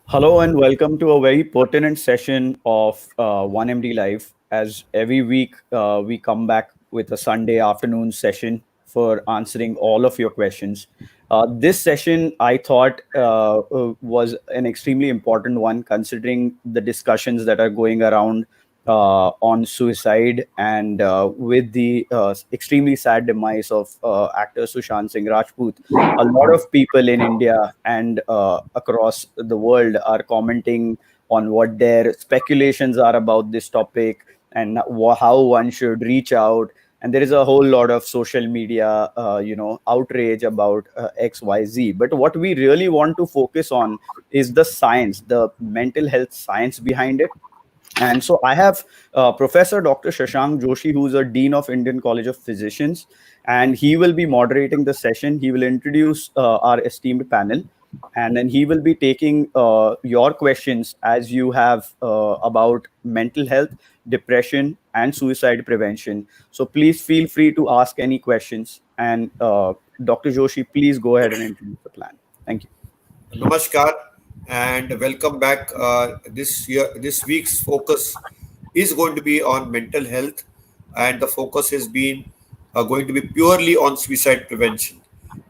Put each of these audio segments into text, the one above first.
Hello and welcome to a very pertinent session of 1MD Live. As every week, we come back with a Sunday afternoon session for answering all of your questions. This session, I thought, was an extremely important one considering the discussions that are going around on suicide and with the extremely sad demise of actor Sushant Singh Rajput. A lot of people in India and across the world are commenting on what their speculations are about this topic and how one should reach out. And there is a whole lot of social media, outrage about XYZ. But what we really want to focus on is the science, the mental health science behind it. And so I have Professor Dr. Shashank Joshi, who's a Dean of Indian College of Physicians, and he will be moderating the session. He will introduce our esteemed panel, and then he will be taking your questions as you have about mental health, depression, and suicide prevention. So please feel free to ask any questions. And Dr. Joshi, please go ahead and introduce the plan. Thank you. Namaskar and welcome back. This week's focus is going to be on mental health, and the focus has been going to be purely on suicide prevention.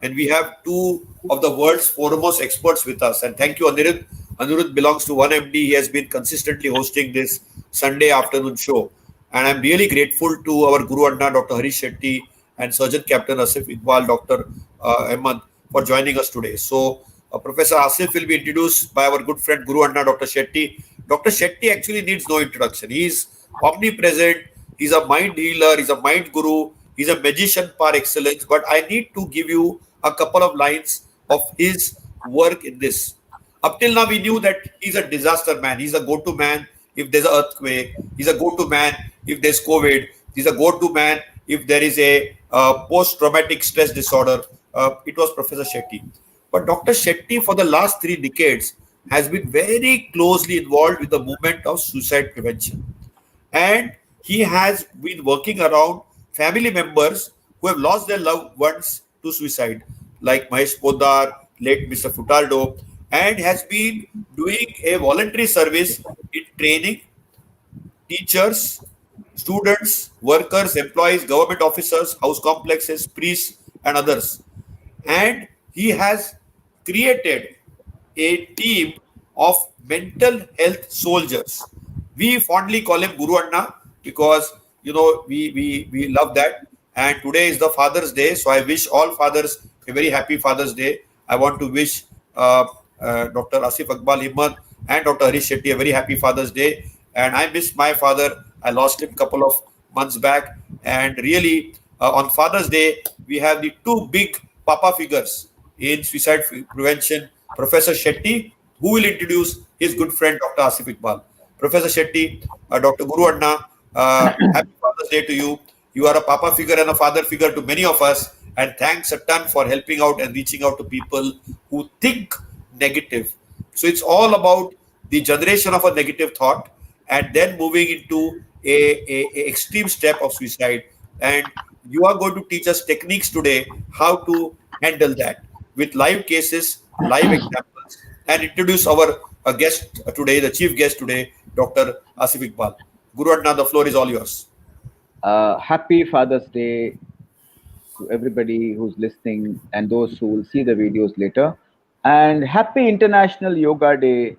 And we have two of the world's foremost experts with us. And thank you, Anirudh. Anirudh belongs to 1MD. He has been consistently hosting this Sunday afternoon show. And I'm really grateful to our Guru Anna, Dr. Harish Shetty, and Surgeon Captain Asif Iqbal, Dr. Ahmad, for joining us today. So, Professor Asif will be introduced by our good friend Guru Anna, Dr. Shetty. Dr. Shetty actually needs no introduction. He is omnipresent. He's a mind healer. He's a mind guru. He's a magician par excellence. But I need to give you a couple of lines of his work in this. Up till now, we knew that he's a disaster man. He's a go-to man if there's an earthquake. He's a go-to man if there's COVID. He's a go-to man if there is a post-traumatic stress disorder. It was Professor Shetty. But Dr. Shetty, for the last 3 decades, has been very closely involved with the movement of suicide prevention. And he has been working around family members who have lost their loved ones to suicide, like Mahesh Poddar, late Mr. Futaldo, and has been doing a voluntary service in training teachers, students, workers, employees, government officers, house complexes, priests, and others. And he has created a team of mental health soldiers. We fondly call him Guru Anna because we love that. And today is the Father's Day, so I wish all fathers a very happy Father's Day. I want to wish Dr. Asif Iqbal Himmat and Dr. Harish Shetty a very happy Father's Day. And I miss my father. I lost him a couple of months back. And really, on Father's Day, we have the two big Papa figures in suicide prevention, Professor Shetty, who will introduce his good friend Dr. Asif Iqbal. Professor Shetty, Dr. Guru Anna, happy Father's Day to you. You are a Papa figure and a father figure to many of us. And thanks a ton for helping out and reaching out to people who think negative. So it's all about the generation of a negative thought and then moving into a extreme step of suicide. And you are going to teach us techniques today how to handle that with live cases, live examples, and introduce our guest today, the chief guest today, Dr. Asif Iqbal. Guru Anna, the floor is all yours. Happy Father's Day to everybody who's listening and those who will see the videos later. And happy International Yoga Day.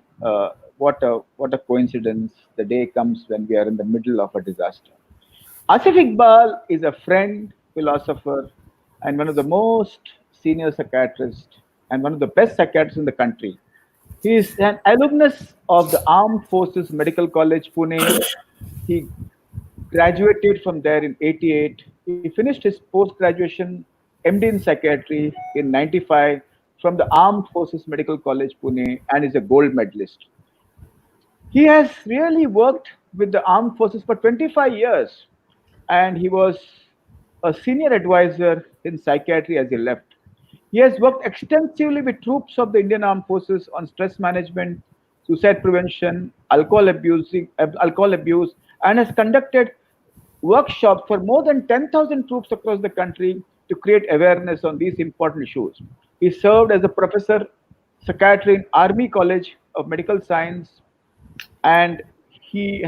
What a coincidence. The day comes when we are in the middle of a disaster. Asif Iqbal is a friend, philosopher, and one of the most senior psychiatrists and one of the best psychiatrists in the country. He is an alumnus of the Armed Forces Medical College, Pune. He graduated from there in '88. He finished his post-graduation MD in psychiatry in '95 from the Armed Forces Medical College, Pune, and is a gold medalist. He has really worked with the armed forces for 25 years, and he was a senior advisor in psychiatry as he left. He has worked extensively with troops of the Indian Armed Forces on stress management, suicide prevention, alcohol abuse, and has conducted workshops for more than 10,000 troops across the country to create awareness on these important issues. He served as a professor psychiatry in Army College of Medical Science, and he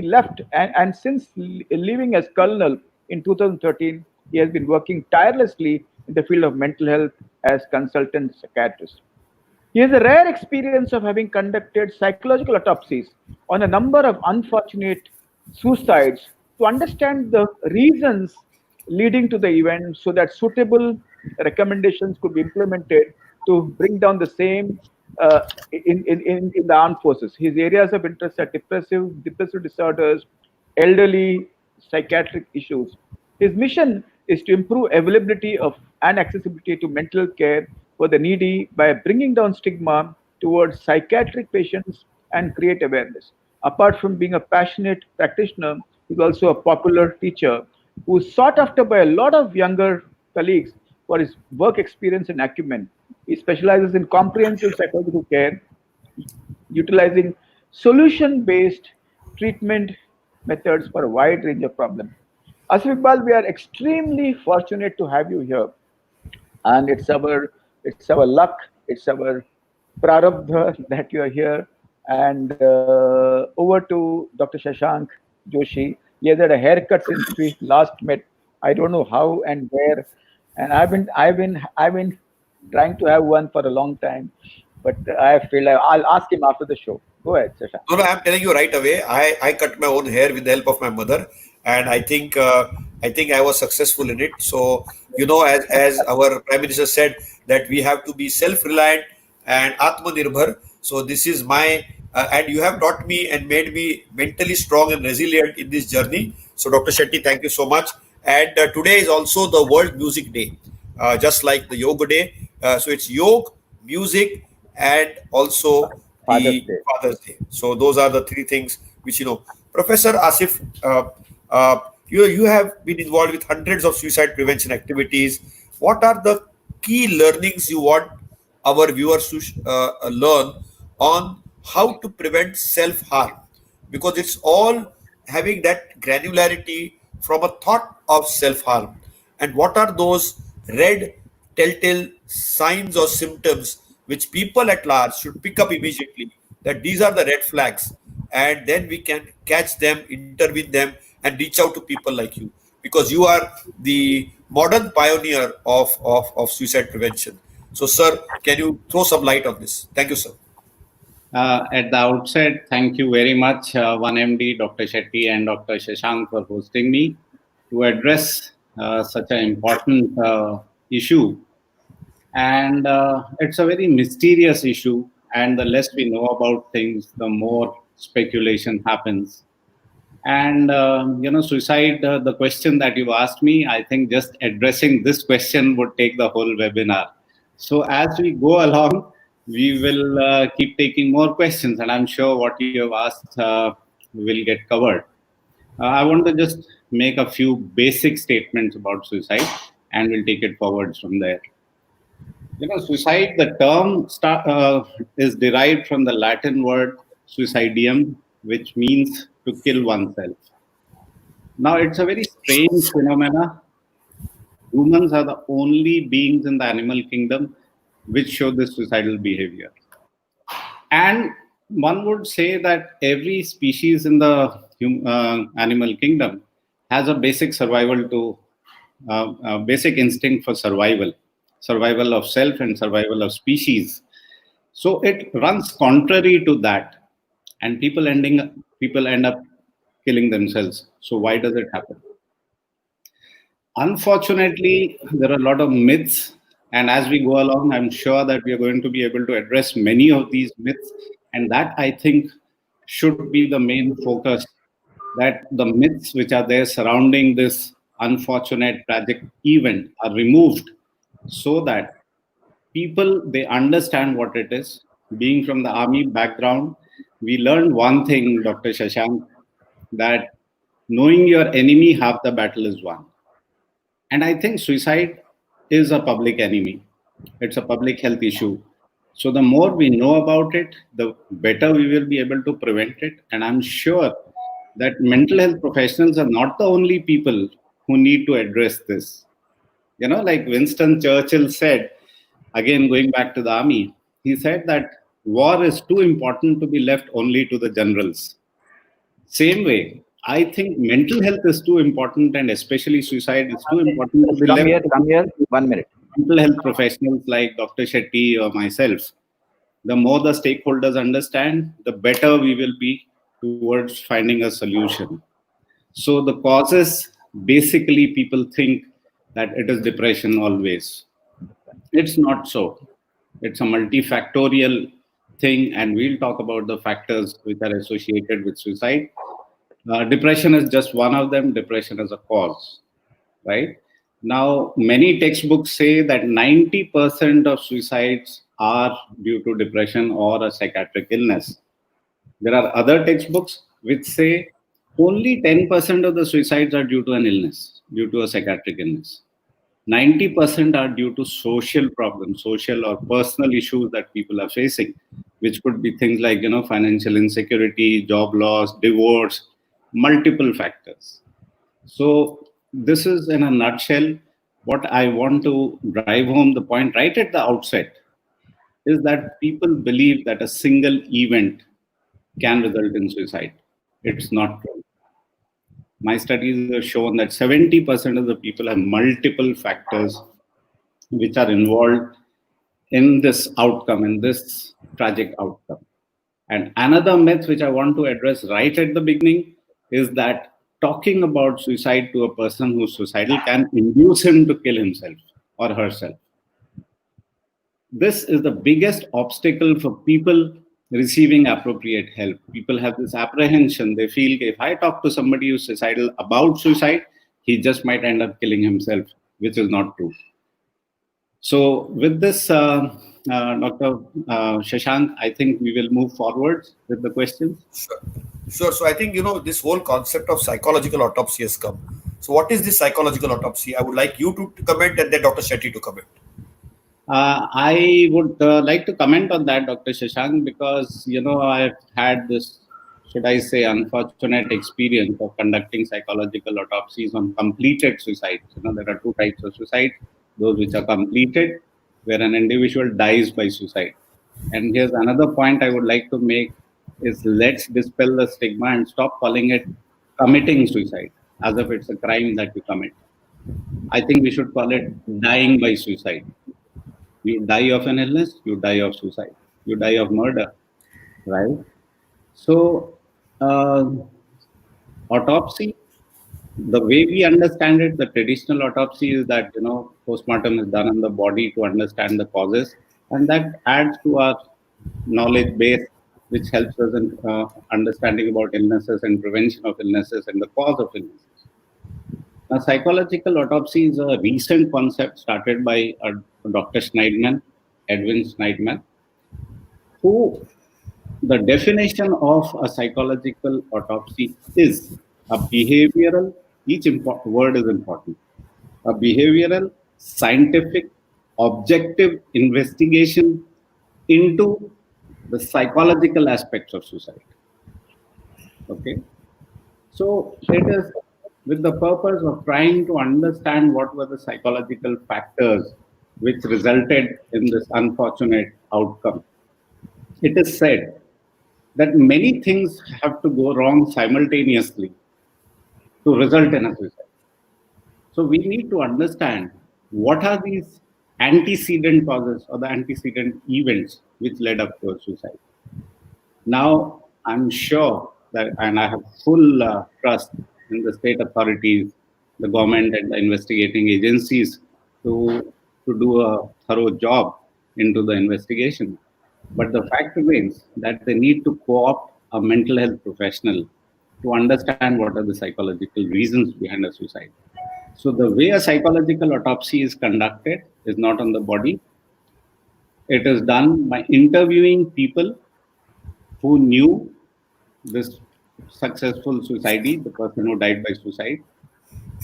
left, and since leaving as colonel in 2013, he has been working tirelessly in the field of mental health as consultant psychiatrist. He has a rare experience of having conducted psychological autopsies on a number of unfortunate suicides to understand the reasons leading to the event so that suitable recommendations could be implemented to bring down the same in the armed forces. His areas of interest are depressive disorders, elderly psychiatric issues. His mission is to improve availability of and accessibility to mental care for the needy by bringing down stigma towards psychiatric patients and create awareness. Apart from being a passionate practitioner, he's also a popular teacher who is sought after by a lot of younger colleagues for his work experience and acumen. He specializes in comprehensive psychological care, utilizing solution based treatment methods for a wide range of problems. Asif Iqbal, we are extremely fortunate to have you here, and it's our luck, it's our prarabdha that you are here. And over to Dr. Shashank Joshi. He has had a haircut since we last met. I don't know how and where, and I've been trying to have one for a long time, but I feel I'll ask him after the show. Go ahead, Shashank. No, no, I'm telling you right away. I cut my own hair with the help of my mother, and I think I was successful in it. So as our prime minister said, that we have to be self-reliant and atmanirbhar. So this is my and you have taught me and made me mentally strong and resilient in this journey. So Dr. Shetty, thank you so much. And today is also the World Music Day, just like the Yoga Day. So it's yoga, music, and also Father's the Day. Father's Day. So those are the three things which Professor Asif, you have been involved with hundreds of suicide prevention activities. What are the key learnings you want our viewers to learn on how to prevent self harm? Because it's all having that granularity from a thought of self harm. And what are those red telltale signs or symptoms which people at large should pick up immediately, that these are the red flags, and then we can catch them, intervene them, and reach out to people like you, because you are the modern pioneer of suicide prevention. So sir, can you throw some light on this? Thank you, sir. At the outset, thank you very much, 1MD, Dr. Shetty, and Dr. Shashank for hosting me to address such an important issue. And it's a very mysterious issue, and the less we know about things, the more speculation happens. And suicide, the question that you asked me, I think just addressing this question would take the whole webinar. So as we go along, we will keep taking more questions, and I'm sure what you have asked will get covered. I want to just make a few basic statements about suicide, and we'll take it forward from there. Suicide, the term is derived from the Latin word suicidium, which means to kill oneself. Now, it's a very strange phenomena. Humans are the only beings in the animal kingdom which show this suicidal behavior. And one would say that every species in the animal kingdom has a basic basic instinct for survival of self and survival of species. So it runs contrary to that, and people end up killing themselves. So why does it happen? Unfortunately, there are a lot of myths, and as we go along, I'm sure that we are going to be able to address many of these myths, and that, I think, should be the main focus, that the myths which are there surrounding this unfortunate tragic event are removed, so that people, they understand what it is. Being from the army background, we learned one thing, Dr. Shashank, that knowing your enemy, half the battle is won. And I think suicide is a public enemy. It's a public health issue. So the more we know about it, the better we will be able to prevent it. And I'm sure that mental health professionals are not the only people who need to address this. Like Winston Churchill said, again going back to the army, He said that war is too important to be left only to the generals. Same way, I think mental health is too important, and especially suicide is too important to Just be come left here, to come here. 1 minute. mental health professionals like Dr. Shetty or myself. The more the stakeholders understand, the better we will be towards finding a solution. So the causes, basically people think that it is depression always. It's not so. It's a multifactorial thing, and we'll talk about the factors which are associated with suicide. Depression is just one of them. Depression is a cause, right? Now, many textbooks say that 90% of suicides are due to depression or a psychiatric illness. There are other textbooks which say only 10% of the suicides are due to an illness, due to a psychiatric illness. 90% are due to social problems, social or personal issues that people are facing, which could be things like, financial insecurity, job loss, divorce, multiple factors. So this is in a nutshell what I want to drive home the point right at the outset is that people believe that a single event can result in suicide. It's not true. My studies have shown that 70% of the people have multiple factors which are involved in this outcome, in this tragic outcome. And another myth which I want to address right at the beginning is that talking about suicide to a person who's suicidal can induce him to kill himself or herself. This is the biggest obstacle for people receiving appropriate help. People have this apprehension. They feel if I talk to somebody who's suicidal about suicide, he just might end up killing himself, which is not true. So with this, Dr. Shashank, I think we will move forward with the questions. Sure. So I think, this whole concept of psychological autopsy has come. So what is this psychological autopsy? I would like you to comment and then Dr. Shetty to comment. I would like to comment on that, Dr. Shashank, because, I've had this, should I say, unfortunate experience of conducting psychological autopsies on completed suicides. There are two types of suicide, those which are completed, where an individual dies by suicide. And here's another point I would like to make is let's dispel the stigma and stop calling it committing suicide as if it's a crime that you commit. I think we should call it dying by suicide. You die of an illness, you die of suicide, you die of murder, right? So, autopsy, the way we understand it, the traditional autopsy is that, postmortem is done on the body to understand the causes, and that adds to our knowledge base, which helps us in understanding about illnesses and prevention of illnesses and the cause of illnesses. Now, psychological autopsy is a recent concept started by Dr. Schneidman, Edwin Schneidman, who the definition of a psychological autopsy is a behavioral, each word is important, a behavioral, scientific, objective investigation into the psychological aspects of suicide. Okay. So it is with the purpose of trying to understand what were the psychological factors which resulted in this unfortunate outcome. It is said that many things have to go wrong simultaneously to result in a suicide. So we need to understand what are these antecedent causes or the antecedent events which led up to a suicide. Now, I'm sure that, and I have full trust in the state authorities, the government and the investigating agencies to do a thorough job into the investigation. But the fact remains that they need to co-opt a mental health professional to understand what are the psychological reasons behind a suicide. So the way a psychological autopsy is conducted is not on the body. It is done by interviewing people who knew this successful suicidee, the person who died by suicide,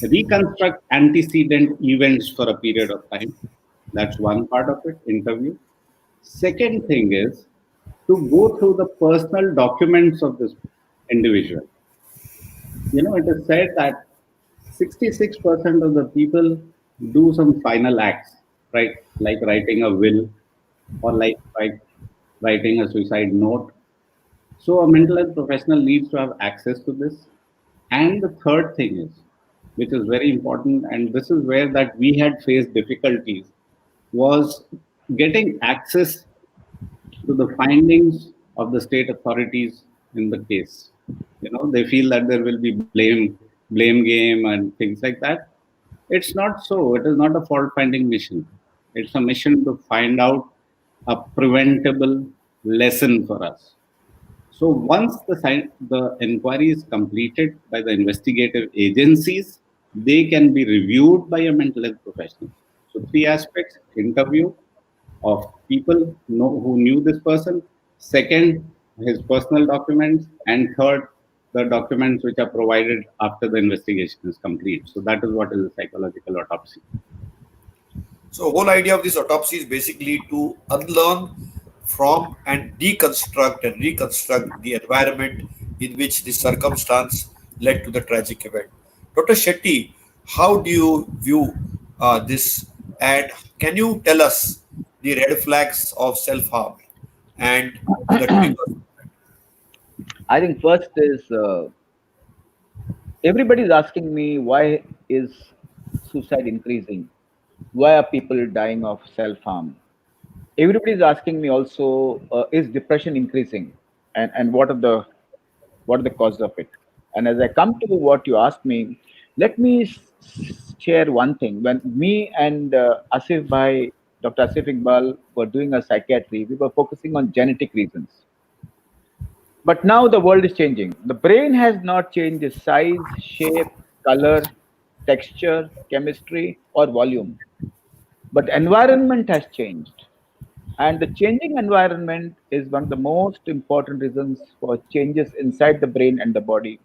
reconstruct antecedent events for a period of time. That's one part of it, interview. Second thing is to go through the personal documents of this individual. It is said that 66% of the people do some final acts, right? Like writing a will or like writing a suicide note. So a mental health professional needs to have access to this. And the third thing is, which is very important, and this is where that we had faced difficulties, was getting access to the findings of the state authorities in the case. They feel that there will be blame game and things like that. It's not so. It is not a fault finding mission. It's a mission to find out a preventable lesson for us. So once the inquiry is completed by the investigative agencies, they can be reviewed by a mental health professional. So three aspects: interview of people who knew this person, second, his personal documents, and third, the documents which are provided after the investigation is complete. So that is what is a psychological autopsy. So, whole idea of this autopsy is basically to unlearn from and deconstruct and reconstruct the environment in which the circumstance led to the tragic event. Dr. Shetty, how do you view this? And can you tell us the red flags of self harm and the triggers? I think first is everybody is asking me, why is suicide increasing? Why are people dying of self harm? Everybody is asking me also, is depression increasing, and what are the causes of it? And as I come to what you asked me, let me share one thing. When me and Asif Bhai, Dr. Asif Iqbal were doing a psychiatry, we were focusing on genetic reasons. But now the world is changing. The brain has not changed its size, shape, color, texture, chemistry, or volume. But environment has changed. And the changing environment is one of the most important reasons for changes inside the brain and the body.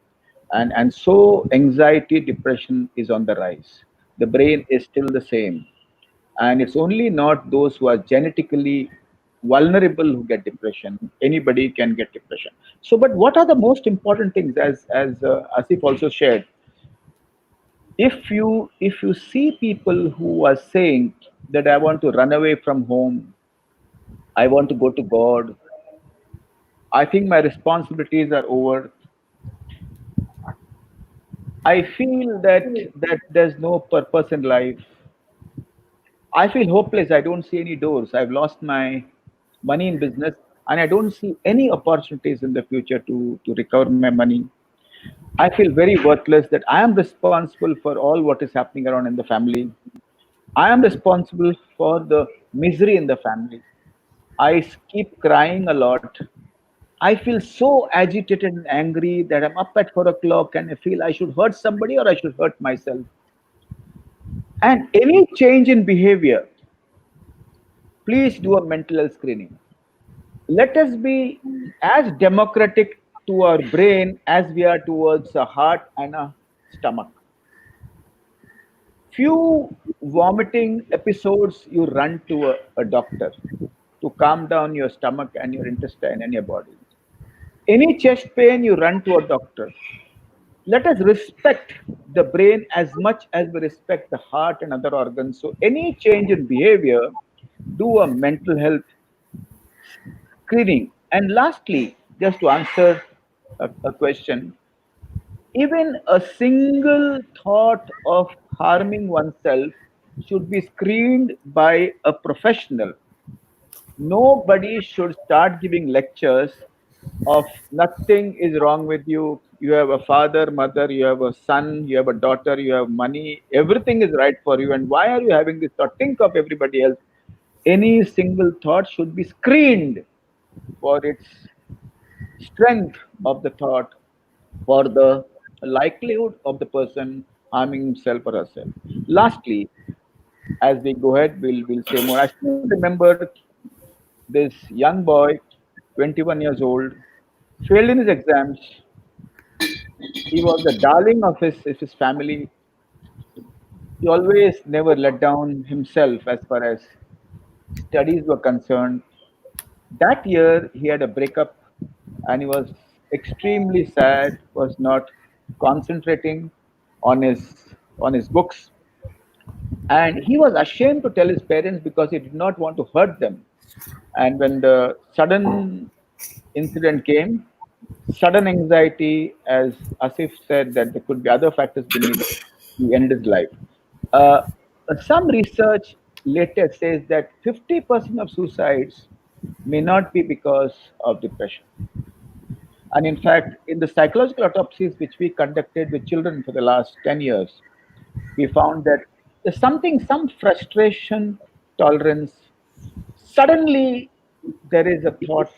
And so anxiety, depression is on the rise. The brain is still the same. And it's only not those who are genetically vulnerable who get depression. Anybody can get depression. So, but what are the most important things, as Asif also shared? If you see people who are saying that I want to run away from home, I want to go to God, I think my responsibilities are over, I feel that there's no purpose in life, I feel hopeless, I don't see any doors, I've lost my money in business, and I don't see any opportunities in the future to recover my money. I feel very worthless, that I am responsible for all what is happening around in the family. I am responsible for the misery in the family. Keep crying a lot. I feel so agitated and angry that I'm up at 4 o'clock and I feel I should hurt somebody or I should hurt myself. And any change in behavior, please do a mental health screening. Let us be as democratic to our brain as we are towards a heart and a stomach. Few vomiting episodes, you run to a doctor to calm down your stomach and your intestine and your body. Any chest pain, you run to a doctor. Let us respect the brain as much as we respect the heart and other organs. So, any change in behavior, do a mental health screening. And lastly, just to answer a question, even a single thought of harming oneself should be screened by a professional. Nobody should start giving lectures of nothing is wrong with you. You have a father, mother, you have a son, you have a daughter, you have money, everything is right for you. And why are you having this thought? Think of everybody else. Any single thought should be screened for its strength of the thought, for the likelihood of the person harming himself or herself. Lastly, as we go ahead, we'll say more. I still remember this young boy, 21 years old, failed in his exams. He was the darling of his family. He always never let down himself as far as studies were concerned. That year, he had a breakup and he was extremely sad, was not concentrating on his books. And he was ashamed to tell his parents because he did not want to hurt them. And when the sudden incident came, sudden anxiety, as Asif said, that there could be other factors beneath it, he ended his life. Uh, some research later says that 50% of suicides may not be because of depression. And in fact, in the psychological autopsies which we conducted with children for the last 10 years, we found that there's something, some frustration tolerance. Suddenly, there is a thought.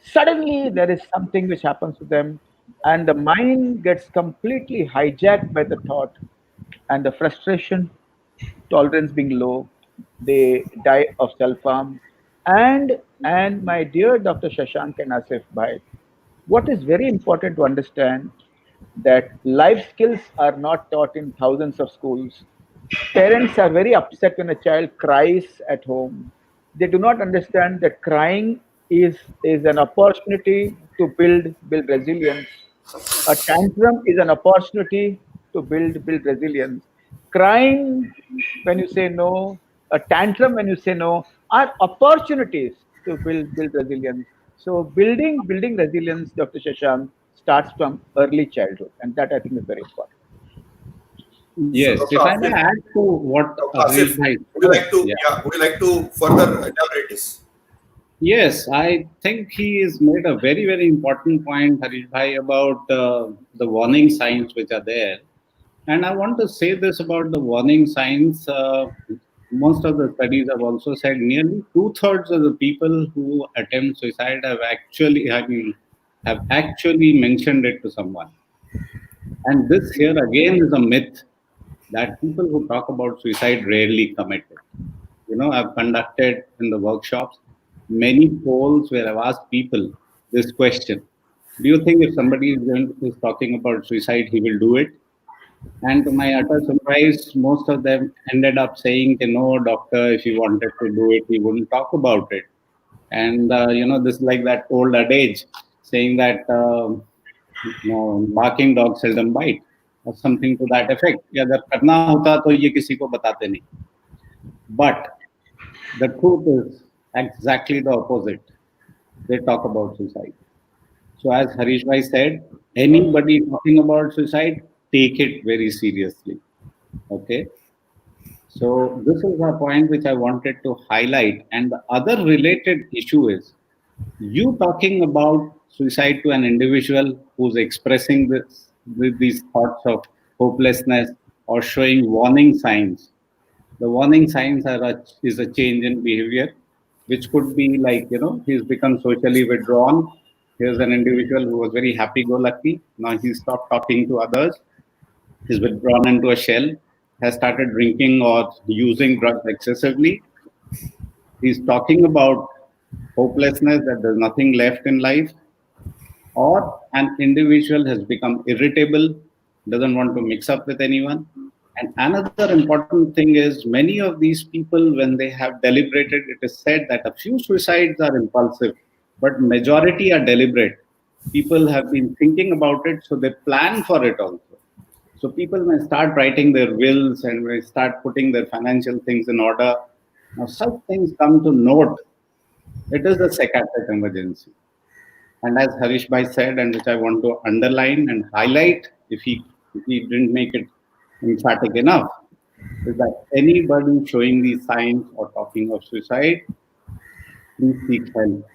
Suddenly, there is something which happens to them, and the mind gets completely hijacked by the thought, and the frustration tolerance being low, they die of self-harm. And my dear Dr. Shashank and Asif Bhai, what is very important to understand that life skills are not taught in thousands of schools. Parents are very upset when a child cries at home. They do not understand that crying is an opportunity to build resilience. A tantrum is an opportunity to build resilience. Crying when you say no, a tantrum when you say no, are opportunities to build resilience. So building resilience, Dr. Shashank, starts from early childhood, and that I think is very important. So, Yes, Dr. if I may Asif, add to what Dr. Harish Asif, Bhai would you said, like to, yeah. yeah, would you like to further elaborate this? Yes, I think he has made a very, very important point, Harish Bhai, about the warning signs which are there. And I want to say this about the warning signs. Most of the studies have also said nearly two-thirds of the people who attempt suicide have actually mentioned it to someone. And this here again is a myth that people who talk about suicide rarely commit it. I've conducted in the workshops many polls where I've asked people this question: do you think if somebody is talking about suicide, he will do it? And to my utter surprise, most of them ended up saying, no, doctor, if he wanted to do it, he wouldn't talk about it. And, this is like that old adage saying that, barking dogs seldom bite, or something to that effect. कि अगर करना होता तो ये किसी को बताते नहीं. But the truth is exactly the opposite. They talk about suicide. So, as Harish Bhai said, anybody talking about suicide, take it very seriously. Okay. So, this is a point which I wanted to highlight. And the other related issue is you talking about suicide to an individual who's expressing these thoughts of hopelessness or showing warning signs. The warning signs is a change in behavior, which could be like, he's become socially withdrawn. Here's an individual who was very happy-go-lucky. Now he stopped talking to others. He's withdrawn into a shell, has started drinking or using drugs excessively. He's talking about hopelessness, that there's nothing left in life. Or an individual has become irritable, doesn't want to mix up with anyone. And another important thing is many of these people, when they have deliberated, it is said that a few suicides are impulsive, but majority are deliberate. People have been thinking about it, so they plan for it also. So people may start writing their wills and may start putting their financial things in order. Now such things come to note. It is a psychiatric emergency. And as Harish Bhai said, and which I want to underline and highlight, if he didn't make it emphatic enough, is that anybody showing these signs or talking of suicide, please seek help,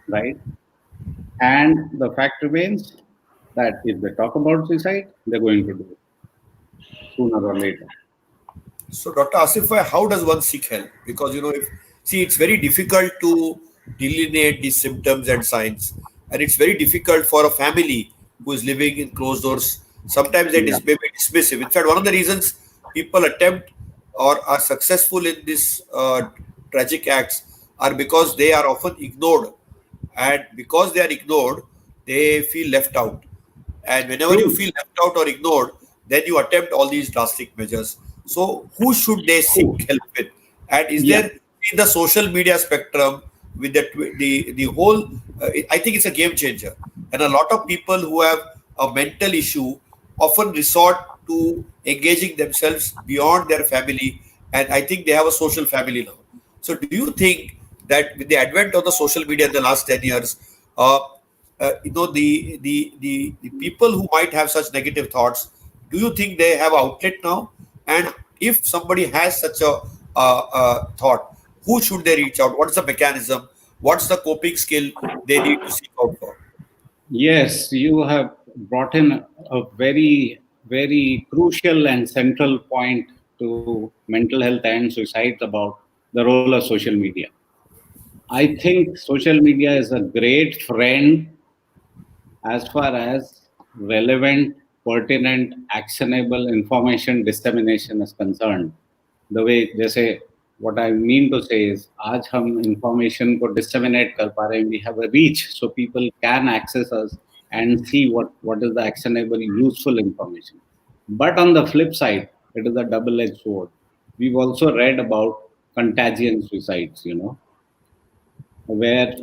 right? And the fact remains that if they talk about suicide, they're going to do it sooner or later. So, Dr. Asif, how does one seek help? Because it's very difficult to delineate these symptoms and signs, and it's very difficult for a family who is living in closed doors. Sometimes they Yeah. may be dismissive. In fact, one of the reasons people attempt or are successful in these tragic acts are because they are often ignored, and because they are ignored, they feel left out. And whenever you True. feel left out or ignored, then you attempt all these drastic measures. So, who should they seek True. help with? And is Yeah. there in the social media spectrum with the whole? I think it's a game changer, and a lot of people who have a mental issue often resort to engaging themselves beyond their family, and I think they have a social family now. So, do you think that with the advent of the social media in the last 10 years, the people who might have such negative thoughts, do you think they have outlet now? And if somebody has such a thought, who should they reach out? What is the mechanism? What's the coping skill they need to seek out for? Yes, you have brought in a very, very crucial and central point to mental health and suicides about the role of social media. I think social media is a great friend as far as relevant, pertinent, actionable information dissemination is concerned. The way, जैसे what I mean to say is, आज हम information को disseminate कर पा रहे हैं, we have a reach, so people can access us and see what is the actionable, useful information. But on the flip side, it is a double-edged sword. We've also read about contagion suicides, where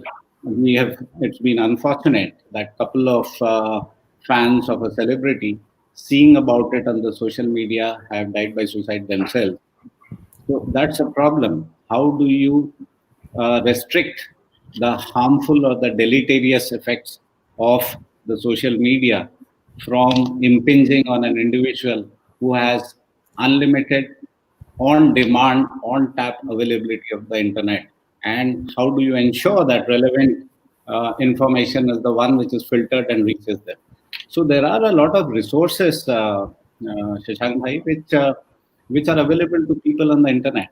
it's been unfortunate that couple of fans of a celebrity seeing about it on the social media have died by suicide themselves. So that's a problem. How do you restrict the harmful or the deleterious effects of the social media from impinging on an individual who has unlimited, on demand, on tap availability of the internet? And how do you ensure that relevant information is the one which is filtered and reaches them? So there are a lot of resources, Shashank bhai, which are available to people on the internet.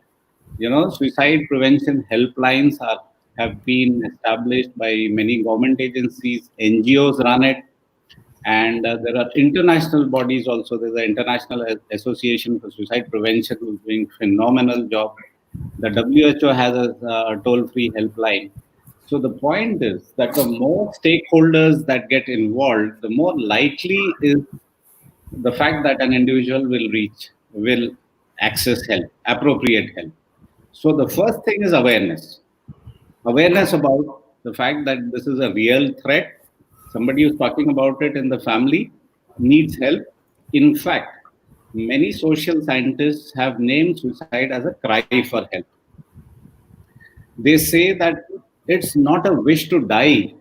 Suicide prevention helplines have been established by many government agencies, NGOs run it, and there are international bodies also. There's the International Association for Suicide Prevention who's doing phenomenal job. The WHO has a toll-free helpline. So the point is that the more stakeholders that get involved, the more likely is the fact that an individual will access help, appropriate help. So the first thing is awareness. Awareness about the fact that this is a real threat. Somebody who's talking about it in the family needs help. In fact, many social scientists have named suicide as a cry for help. They say that it's not a wish to die,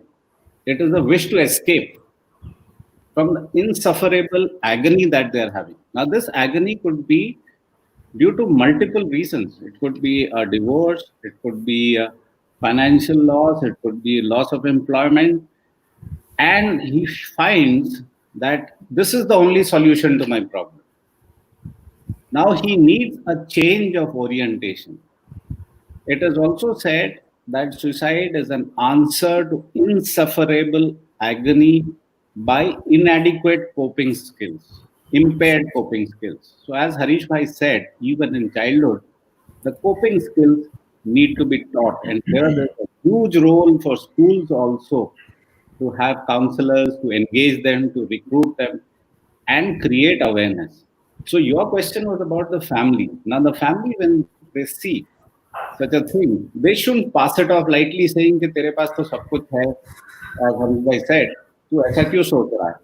it is a wish to escape from the insufferable agony that they're having. Now, this agony could be due to multiple reasons. It could be a divorce, it could be a financial loss, it could be loss of employment. And he finds that this is the only solution to my problem. Now he needs a change of orientation. It is also said that suicide is an answer to insufferable agony by inadequate coping skills, impaired coping skills. So as Harish Bhai said, even in childhood, the coping skills need to be taught. And there is a huge role for schools also to have counselors, to engage them, to recruit them, and create awareness. So your question was about the family. Now the family, when they see such a thing, they shouldn't pass it off lightly saying कि तेरे पास तो सब कुछ है, as Harish said, तू ऐसा क्यों सोच रहा है?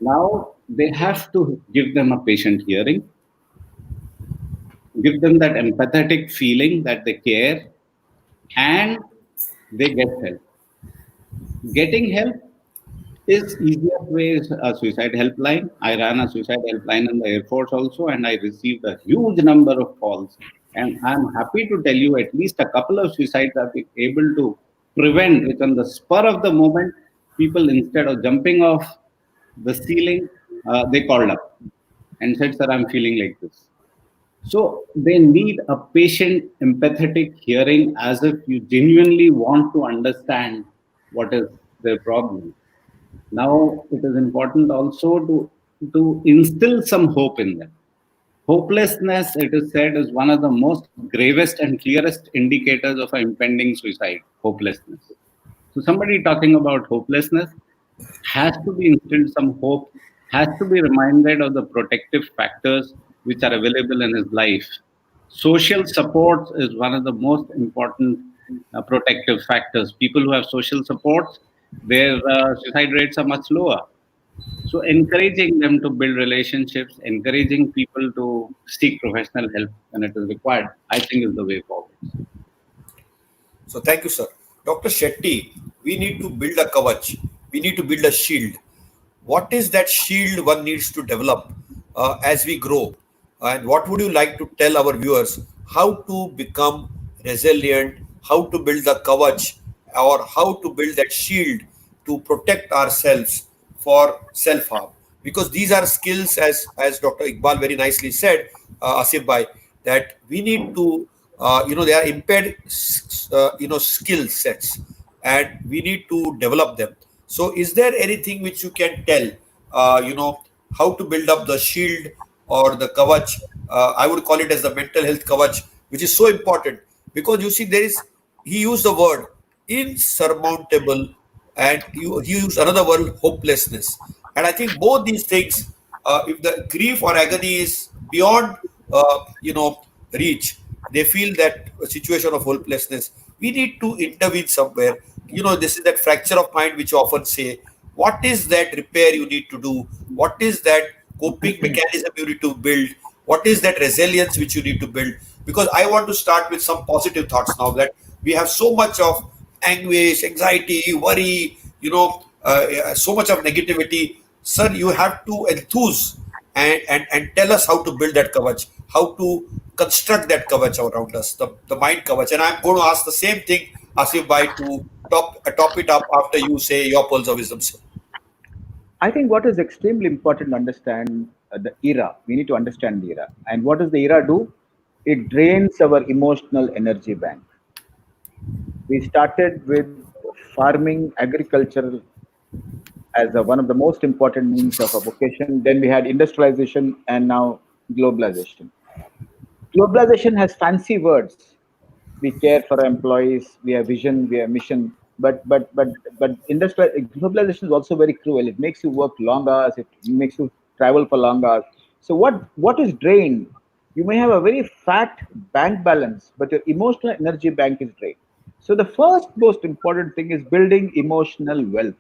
Now they have to give them a patient hearing, give them that empathetic feeling that they care, and they get help. Getting help is easiest way is a suicide helpline. I ran a suicide helpline in the Air Force also, and I received a huge number of calls. And I'm happy to tell you at least a couple of suicides I've been able to prevent, which on the spur of the moment, people instead of jumping off the ceiling, they called up and said, "Sir, I'm feeling like this." So they need a patient, empathetic hearing as if you genuinely want to understand what is their problem. Now, it is important also to instill some hope in them. Hopelessness, it is said, is one of the most gravest and clearest indicators of impending suicide, hopelessness. So somebody talking about hopelessness has to be instilled some hope, has to be reminded of the protective factors which are available in his life. Social support is one of the most important protective factors. People who have social supports, their suicide rates are much lower. So encouraging them to build relationships, encouraging people to seek professional help when it is required, I think is the way forward. So thank you, sir. Dr. Shetty, we need to build a kavach. We need to build a shield. What is that shield one needs to develop as we grow? And what would you like to tell our viewers how to become resilient, how to build the kavach, or how to build that shield to protect ourselves for self harm? Because these are skills, as Dr. Iqbal very nicely said, Asif Bhai, that we need to, they are impaired, skill sets, and we need to develop them. So, is there anything which you can tell, how to build up the shield or the kavach? I would call it as the mental health kavach, which is so important because you see, he used the word insurmountable, and he used another word, hopelessness. And I think both these things, if the grief or agony is beyond, reach, they feel that situation of hopelessness. We need to intervene somewhere. This is that fracture of mind which you often say. What is that repair you need to do? What is that coping mechanism you need to build? What is that resilience which you need to build? Because I want to start with some positive thoughts now, that we have so much of anguish, anxiety, worry, so much of negativity. Sir, you have to enthuse and tell us how to build that kavach, how to construct that kavach around us, the mind kavach. And I'm going to ask the same thing, Asif Bhai, to top it up after you say your pearls of wisdom, sir. I think what is extremely important to understand the era. We need to understand the era. And what does the era do? It drains our emotional energy bank. We started with farming, agriculture as one of the most important means of a vocation. Then we had industrialization and now globalization. Globalization has fancy words. We care for our employees, we have vision, we have mission. But industrial globalization is also very cruel. It makes you work long hours, it makes you travel for long hours. So what is drained? You may have a very fat bank balance, but your emotional energy bank is drained. So the first most important thing is building emotional wealth,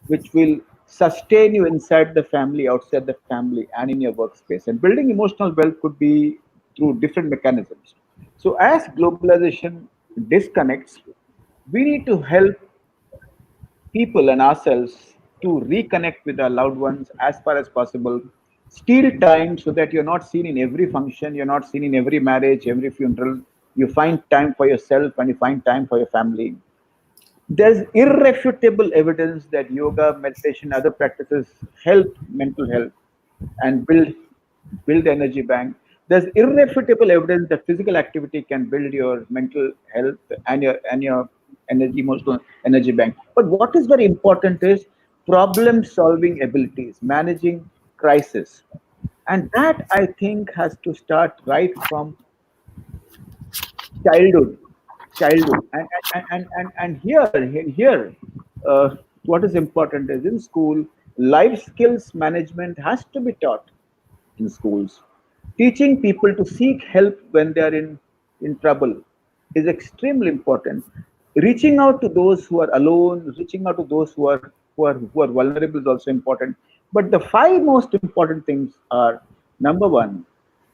which will sustain you inside the family, outside the family, and in your workspace. And building emotional wealth could be through different mechanisms. So, as globalization disconnects, we need to help people and ourselves to reconnect with our loved ones as far as possible. Steal time so that you're not seen in every function, you're not seen in every marriage, every funeral. You find time for yourself and you find time for your family. There's irrefutable evidence that yoga, meditation, other practices help mental health and build the energy bank. There's irrefutable evidence that physical activity can build your mental health and your energy, emotional energy bank. But what is very important is problem solving abilities, managing crisis. And that I think has to start right from childhood childhood and here what is important is in school life skills management has to be taught in schools. Teaching people to seek help when they are in trouble is extremely important. Reaching out to those who are alone, reaching out to those who are vulnerable is also important. But the five most important things are: number one,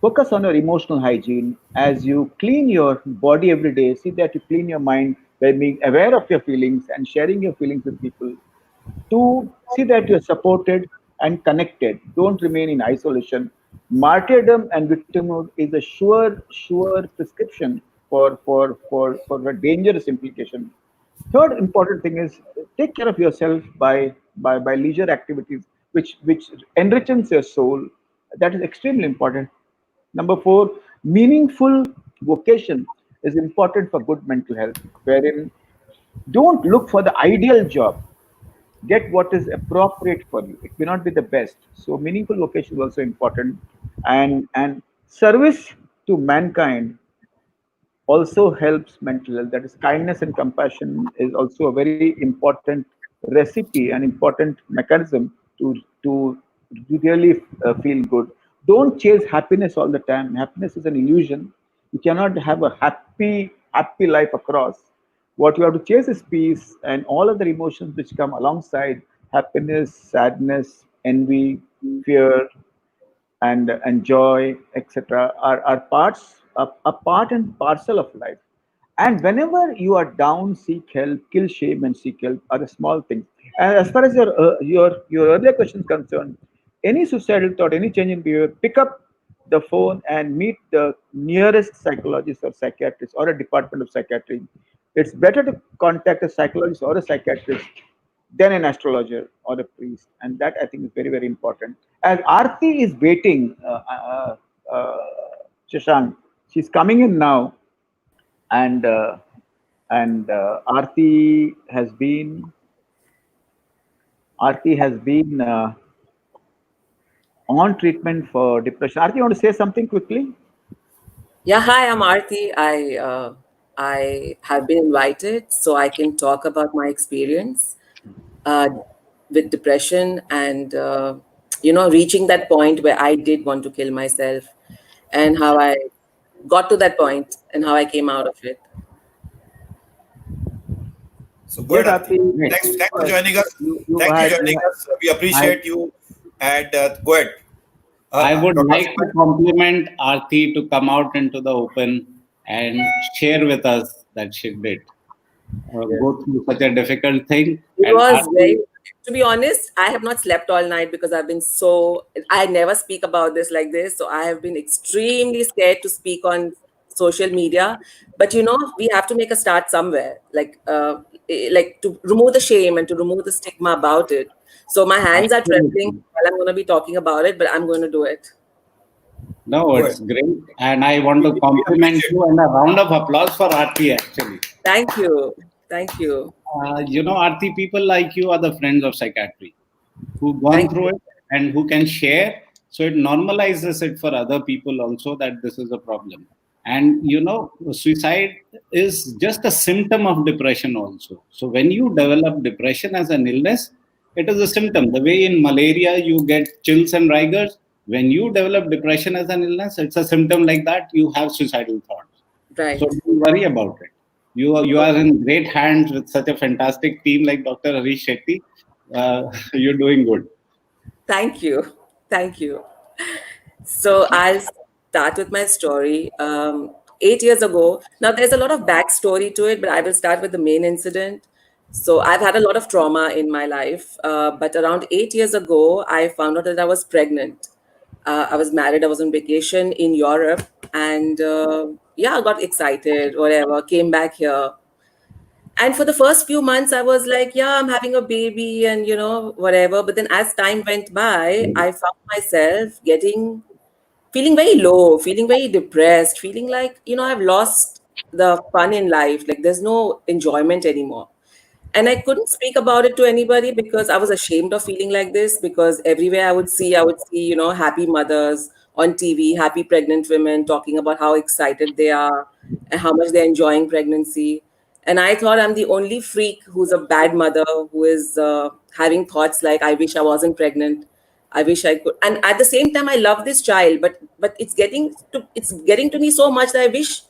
focus on your emotional hygiene. As you clean your body every day, see that you clean your mind by being aware of your feelings and sharing your feelings with people. Two, see that you're supported and connected. Don't remain in isolation. Martyrdom and victimhood is a sure prescription for a dangerous implication. Third important thing is take care of yourself by leisure activities which enriches your soul. That is extremely important. Number four, meaningful vocation is important for good mental health, wherein don't look for the ideal job, get what is appropriate for you. It may not be the best. So meaningful vocation is also important. And service to mankind also helps mental health. That is, kindness and compassion is also a very important recipe, an important mechanism to really feel good. Don't chase happiness all the time. Happiness is an illusion. You cannot have a happy life across. What you have to chase is peace and all other emotions which come alongside happiness, sadness, envy, fear, and joy, etc., are part and parcel of life. And whenever you are down, seek help. Kill shame and seek help are the small things. And as far as your earlier question is concerned, any suicidal thought, any change in behavior, pick up the phone and meet the nearest psychologist or psychiatrist or a department of psychiatry. It's better to contact a psychologist or a psychiatrist than an astrologer or a priest, and that I think is very very important. As Aarti is waiting, Shashank, she's coming in now, and Aarti has been on treatment for depression. Aarti, you want to say something quickly? Yeah, hi, I'm Aarti. I have been invited so I can talk about my experience uh, with depression and reaching that point where I did want to kill myself, and how I got to that point and how I came out of it. So Great, good, Aarti. Aarti. Thanks for joining us. You Thank you had, joining us. We appreciate you. And go ahead. I would Dr. like to compliment Aarti to come out into the open and share with us that she did go through such a difficult thing. It And was Aarti, very, to be honest, I have not slept all night because I never speak about this like this. So I have been extremely scared to speak on social media. But we have to make a start somewhere, like to remove the shame and to remove the stigma about it. So my hands are trembling absolutely. while I'm going to be talking about it, but I'm going to do it. No, Go it's ahead. great. And I want We, to we compliment appreciate. you and a round of applause for Aarti actually. Thank you. Thank you. Aarti, people like you are the friends of psychiatry who've gone Thank through you. it and who can share. So it normalizes it for other people also that this is a problem. And suicide is just a symptom of depression also. So when you develop depression as an illness, it is a symptom. The way in malaria you get chills and rigors, when you develop depression as an illness, it's a symptom like that. You have suicidal thoughts. So Right. don't worry about it. You are in great hands with such a fantastic team like Dr. Harish Shetty. You're doing good. Thank you. Thank you. So I'll start with my story. 8 years ago, now there's a lot of backstory to it, but I will start with the main incident. So I've had a lot of trauma in my life, but around 8 years ago, I found out that I was pregnant. I was married, I was on vacation in Europe, and yeah, I got excited, whatever, came back here. And for the first few months, I was like, yeah, I'm having a baby and, whatever. But then as time went by, I found myself feeling very low, feeling very depressed, feeling like, I've lost the fun in life. Like there's no enjoyment anymore. And I couldn't speak about it to anybody because I was ashamed of feeling like this, because everywhere I would see, happy mothers on TV, happy pregnant women talking about how excited they are and how much they're enjoying pregnancy. And I thought I'm the only freak who's a bad mother, who is having thoughts like, I wish I wasn't pregnant. I wish I could. And at the same time, I love this child, but it's getting to me so much that I wish,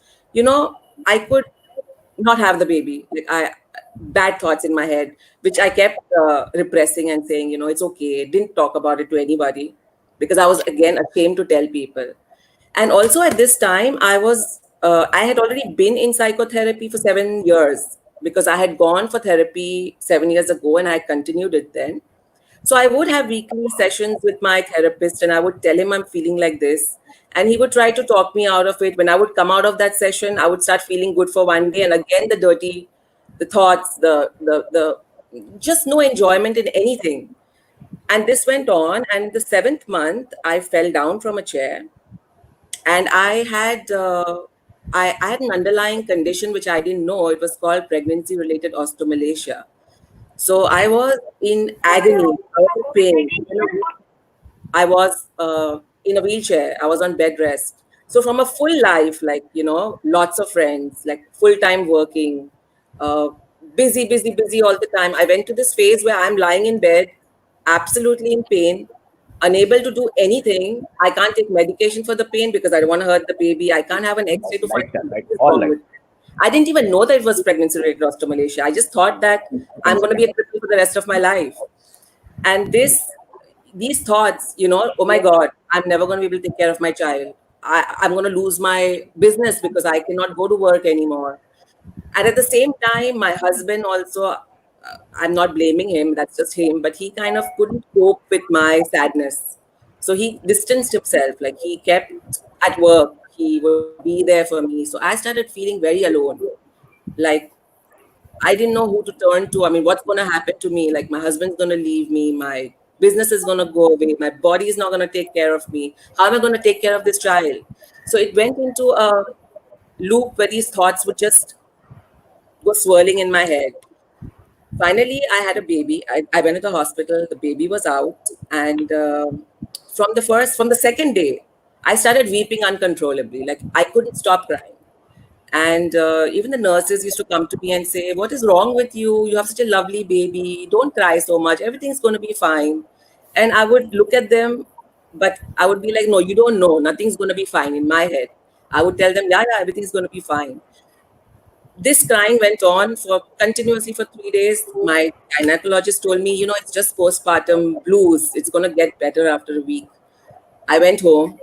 I could not have the baby. Like I bad thoughts in my head, which I kept repressing and saying, it's okay. Didn't talk about it to anybody because I was again ashamed to tell people. And also at this time, I had already been in psychotherapy for 7 years because I had gone for therapy 7 years ago and I continued it then. So I would have weekly sessions with my therapist and I would tell him I'm feeling like this. And he would try to talk me out of it. When I would come out of that session, I would start feeling good for one day. And again, the thoughts, the just no enjoyment in anything. And this went on. And the seventh month, I fell down from a chair. And I had an underlying condition which I didn't know. It was called pregnancy-related osteomalacia. So I was in agony. I was in pain. I was in a wheelchair. I was on bed rest. So from a full life, like, lots of friends, like full-time working, uh, busy, busy, busy all the time. I went to this phase where I'm lying in bed, absolutely in pain, unable to do anything. I can't take medication for the pain because I don't want to hurt the baby. I can't have an X-ray to find Like that, right? what is All wrong like with it. I didn't even know that it was pregnancy-related osteomalacia. I just thought that I'm going to be a cripple for the rest of my life. And these thoughts, oh my God, I'm never going to be able to take care of my child. I'm going to lose my business because I cannot go to work anymore. And at the same time, my husband also, I'm not blaming him, that's just him, but he kind of couldn't cope with my sadness. So he distanced himself, like he kept at work, he would not be there for me. So I started feeling very alone. Like I didn't know who to turn to. I mean, what's going to happen to me? Like, my husband's going to leave me. My business is going to go away. My body is not going to take care of me. How am I going to take care of this child? So it went into a loop where these thoughts would just go swirling in my head. Finally, I had a baby. I went to the hospital. The baby was out. And from the second day, I started weeping uncontrollably. Like, I couldn't stop crying. And even the nurses used to come to me and say, "What is wrong with you? You have such a lovely baby. Don't cry so much. Everything's going to be fine." And I would look at them, but I would be like, "No, you don't know. Nothing's going to be fine." In my head, I would tell them, "Yeah, yeah, everything's going to be fine." This crying went on for continuously for 3 days. My gynecologist told me, "It's just postpartum blues. It's going to get better after a week." I went home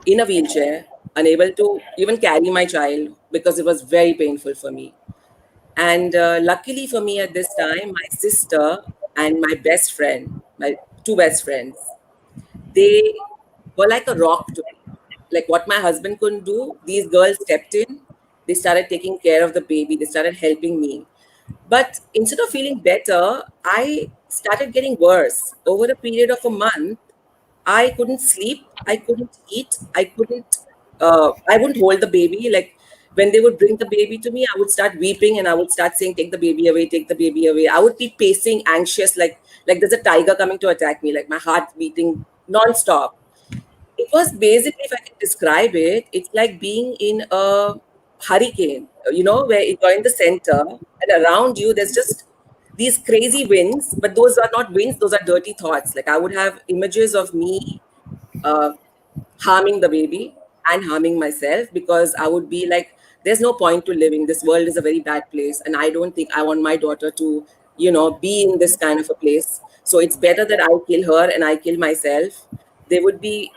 in a wheelchair, unable to even carry my child because it was very painful for me. And luckily for me at this time, my sister and my best friend, my two best friends, they were like a rock to me. Like what my husband couldn't do, these girls stepped in. They started taking care of the baby. They started helping me. But instead of feeling better, I started getting worse. Over a period of a month, I couldn't sleep, I couldn't eat, I wouldn't hold the baby. Like when they would bring the baby to me, I would start weeping and I would start saying, "Take the baby away, take the baby away." I would be pacing, anxious, like there's a tiger coming to attack me, like my heart beating non-stop. It was basically, if I can describe it, it's like being in a hurricane, where you're in the center and around you, there's just these crazy winds, but those are not winds, those are dirty thoughts. Like I would have images of me uh, harming the baby and harming myself because I would be like, there's no point to living. This world is a very bad place. And I don't think I want my daughter to, be in this kind of a place. So it's better that I kill her and I kill myself. They would be,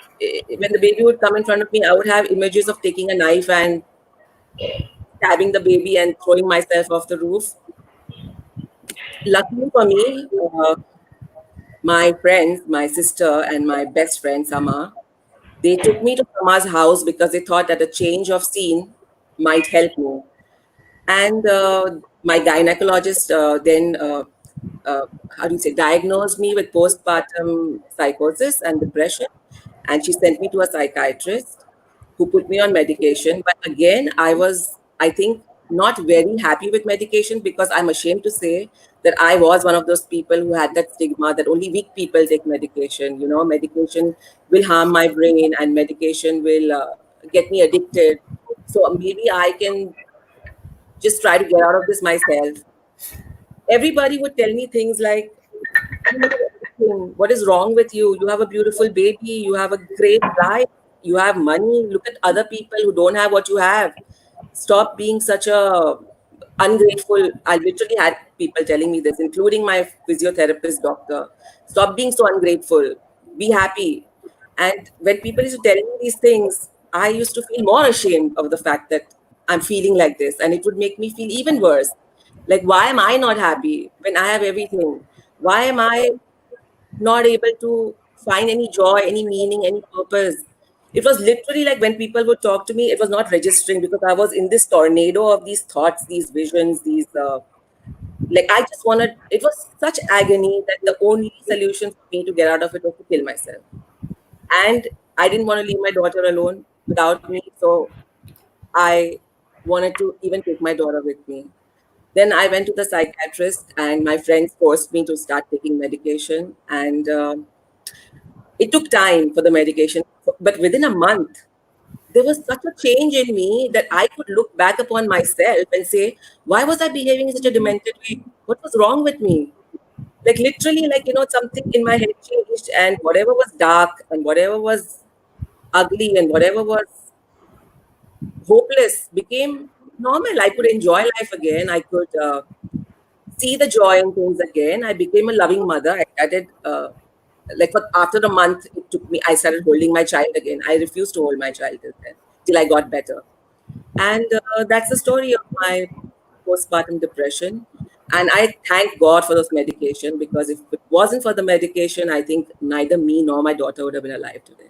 when the baby would come in front of me, I would have images of taking a knife and stabbing the baby and throwing myself off the roof. Luckily for me, my friends, my sister and my best friend, Sama, they took me to Sama's house because they thought that a change of scene might help me. And my gynecologist then, how do you say, diagnosed me with postpartum psychosis and depression. And she sent me to a psychiatrist who put me on medication. But again, I think, not very happy with medication because I'm ashamed to say that I was one of those people who had that stigma that only weak people take medication. Medication will harm my brain and medication will get me addicted. So maybe I can just try to get out of this myself. Everybody would tell me things like, "You know everything. What is wrong with you? You have a beautiful baby. You have a great life. You have money. Look at other people who don't have what you have. Stop being such a ungrateful." I literally had people telling me this, including my physiotherapist doctor. "Stop being so ungrateful. Be happy." And when people used to tell me these things, I used to feel more ashamed of the fact that I'm feeling like this. And it would make me feel even worse. Like, why am I not happy when I have everything? Why am I not able to find any joy, any meaning, any purpose? It was literally like when people would talk to me, it was not registering because I was in this tornado of these thoughts, these visions, like I just wanted, it was such agony that the only solution for me to get out of it was to kill myself. And I didn't want to leave my daughter alone without me. So I wanted to even take my daughter with me. Then I went to the psychiatrist, and my friends forced me to start taking medication. And it took time for the medication, but within a month, there was such a change in me that I could look back upon myself and say, "Why was I behaving in such a demented way? What was wrong with me?" Like literally, like something in my head changed, and whatever was dark and whatever was ugly and whatever was hopeless became normal. I could enjoy life again. I could see the joy in things again. I became a loving mother. I started, after a month, it took me, I started holding my child again. I refused to hold my child till then, till I got better. And that's the story of my postpartum depression. And I thank God for those medication, because if it wasn't for the medication, I think neither me nor my daughter would have been alive today.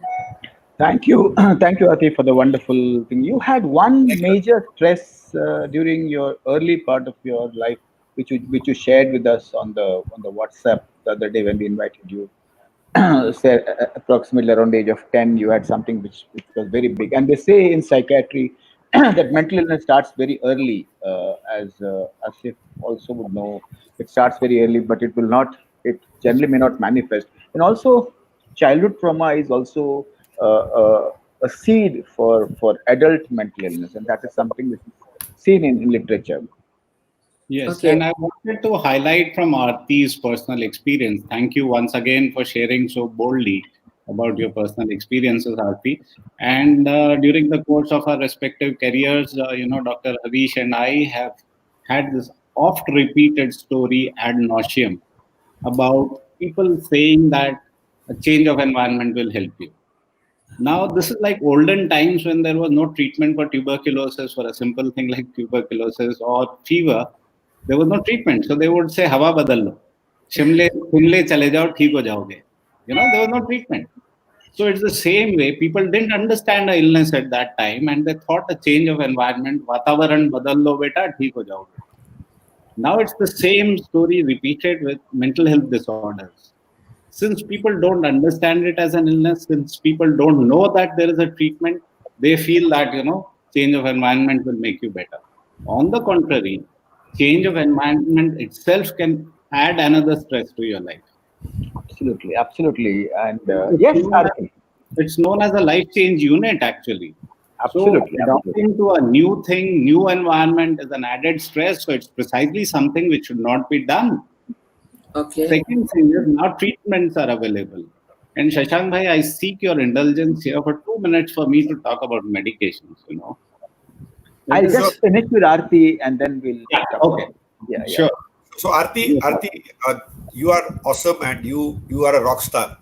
Thank you. Thank you, Ati, for the wonderful thing. You had one major stress during your early part of your life, which you shared with us on the WhatsApp the other day when we invited you. Say approximately around the age of 10, you had something which was very big. And they say in psychiatry that mental illness starts very early, as Asif also would know. It starts very early, but it generally may not manifest. And also, childhood trauma is also a seed for adult mental illness, and that is something which is seen in literature. Yes, Okay. and I wanted to highlight from Aarti's personal experience. Thank you once again for sharing so boldly about your personal experiences, Aarti. And during the course of our respective careers, Dr. Harish and I have had this oft-repeated story ad nauseum about people saying that a change of environment will help you. Now, this is like olden times when there was no treatment for tuberculosis, for a simple thing like tuberculosis or fever. There was no treatment. So they would say, Hawa badal lo. Shimle chale jao, theek ho jaoge. There was no treatment. So it's the same way. People didn't understand the illness at that time and they thought a change of environment, Vatavaran badal lo beta, theek ho jaoge. Now it's the same story repeated with mental health disorders. Since people don't understand it as an illness, since people don't know that there is a treatment, they feel that, change of environment will make you better. On the contrary, change of environment itself can add another stress to your life. Absolutely, absolutely. And It's yes, known as, Aarti, it's known as a life change unit, actually. So absolutely, absolutely. adopting to a new thing, new environment is an added stress. So it's precisely something which should not be done. Okay. Second thing is now treatments are available. And Shashank bhai, I seek your indulgence here for 2 minutes for me to talk about medications. It I'll is, just finish with Aarti and then we'll yeah, talk okay, about it. Yeah, yeah. sure. So Arti, you are awesome and you are a rock star,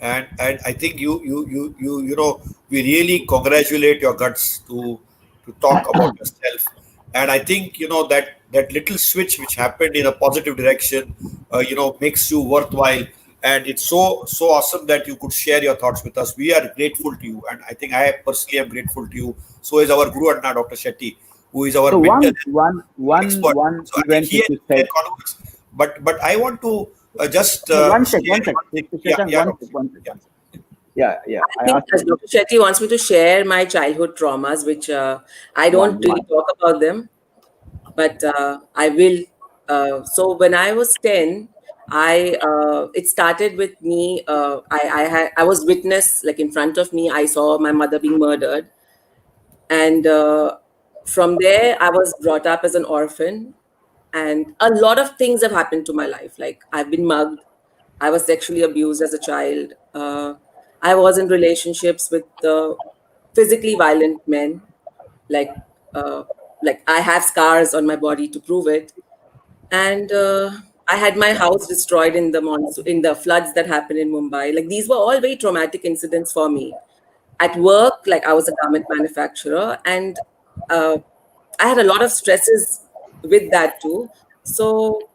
and I think we really congratulate your guts to talk about yourself, and I think that little switch which happened in a positive direction, makes you worthwhile, and it's so awesome that you could share your thoughts with us. We are grateful to you, and I think I personally am grateful to you. So is our Guru Anna, Dr. Shetty, who is our So mental one expert. one So I think event he which has you clear said. converse. But I want to just No, share one sec. one thing. Yeah, Shashank, yeah, one Dr. sec, one sec, Yeah. one sec. Yeah, yeah. I I think asked you Dr. Shetty wants me to share my childhood traumas, which I don't really one. talk about them, but I will. So when I was 10, it started with me. I was witness, like in front of me. I saw my mother being murdered, and from there I was brought up as an orphan, and a lot of things have happened to my life. Like I've been mugged, I was sexually abused as a child, I was in relationships with physically violent men, like uh, like I have scars on my body to prove it. And I had my house destroyed in the in the floods that happened in Mumbai. Like these were all very traumatic incidents for me. At work, like I was a garment manufacturer, and uh, I had a lot of stresses with that too. So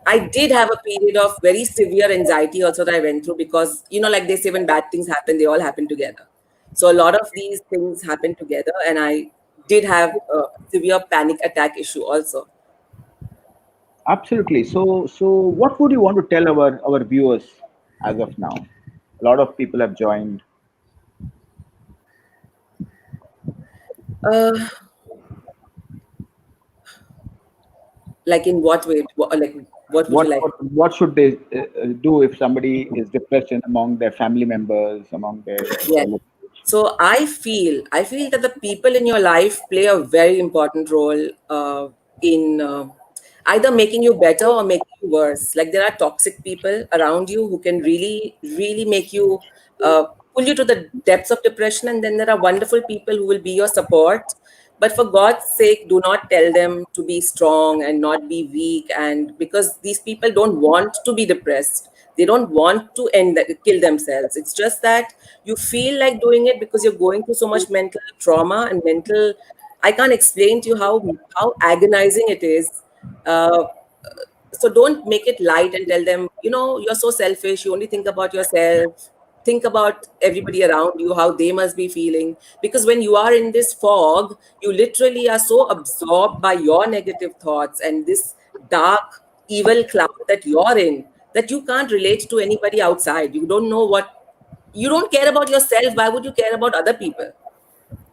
I did have a period of very severe anxiety also that I went through, because like they say, when bad things happen, they all happen together. So a lot of these things happened together, and I did have a severe panic attack issue also. Absolutely. So what would you want to tell our viewers as of now? A lot of people have joined. Uh, like in what way? Like what would you What like? what, what should they do if somebody is depressed among their family members, among their Yes. So I feel that the people in your life play a very important role in either making you better or making you worse. Like there are toxic people around you who can really, really make you pull you to the depths of depression, and then there are wonderful people who will be your support. But for God's sake, do not tell them to be strong and not be weak. And because these people don't want to be depressed, they don't want to kill themselves. It's just that you feel like doing it because you're going through so much mental trauma and mental I can't explain to you how agonizing it is. Uh, so don't make it light and tell them, you're so selfish, you only think about yourself. Think about everybody around you, how they must be feeling. Because when you are in this fog, you literally are so absorbed by your negative thoughts and this dark evil cloud that you're in, that you can't relate to anybody outside. You don't know what, you don't care about yourself. Why would you care about other people?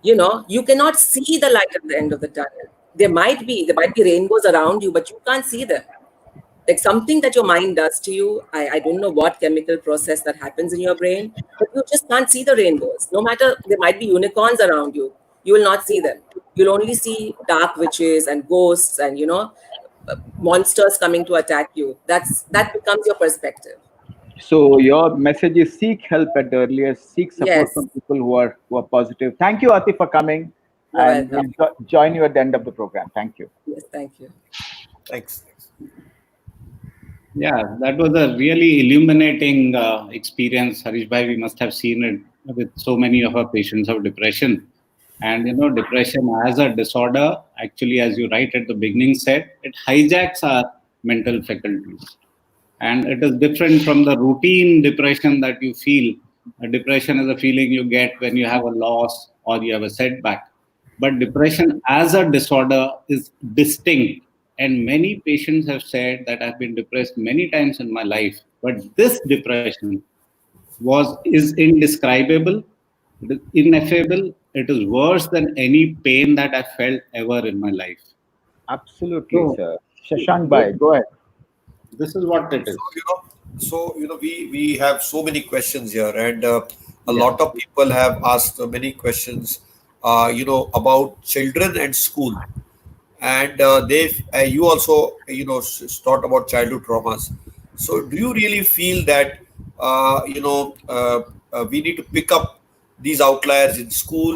You cannot see the light at the end of the tunnel. There might be rainbows around you, but you can't see them. Like something that your mind does to you, I don't know what chemical process that happens in your brain, but you just can't see the rainbows. No matter, there might be unicorns around you, you will not see them. You'll only see dark witches and ghosts and monsters coming to attack you. That becomes your perspective. So your message is seek help at the earliest, seek support Yes, from people who are positive. Thank you, Ati, for coming, you're and welcome. we'll join you at the end of the program. Thank you. Yes, thank you. Thanks. Yeah, that was a really illuminating experience, Harish bhai. We must have seen it with so many of our patients of depression. And depression as a disorder, actually, as you right at the beginning said, it hijacks our mental faculties. And it is different from the routine depression that you feel. A depression is a feeling you get when you have a loss or you have a setback. But depression as a disorder is distinct. And many patients have said that I've been depressed many times in my life. But this depression is indescribable, it is ineffable, it is worse than any pain that I felt ever in my life. Absolutely, So, sir. Shashank Bhai, go ahead. this is what it So is. we have so many questions here, and a Yeah. lot of people have asked many questions, about children and school, and they you also thought about childhood traumas. So do you really feel that we need to pick up these outliers in school,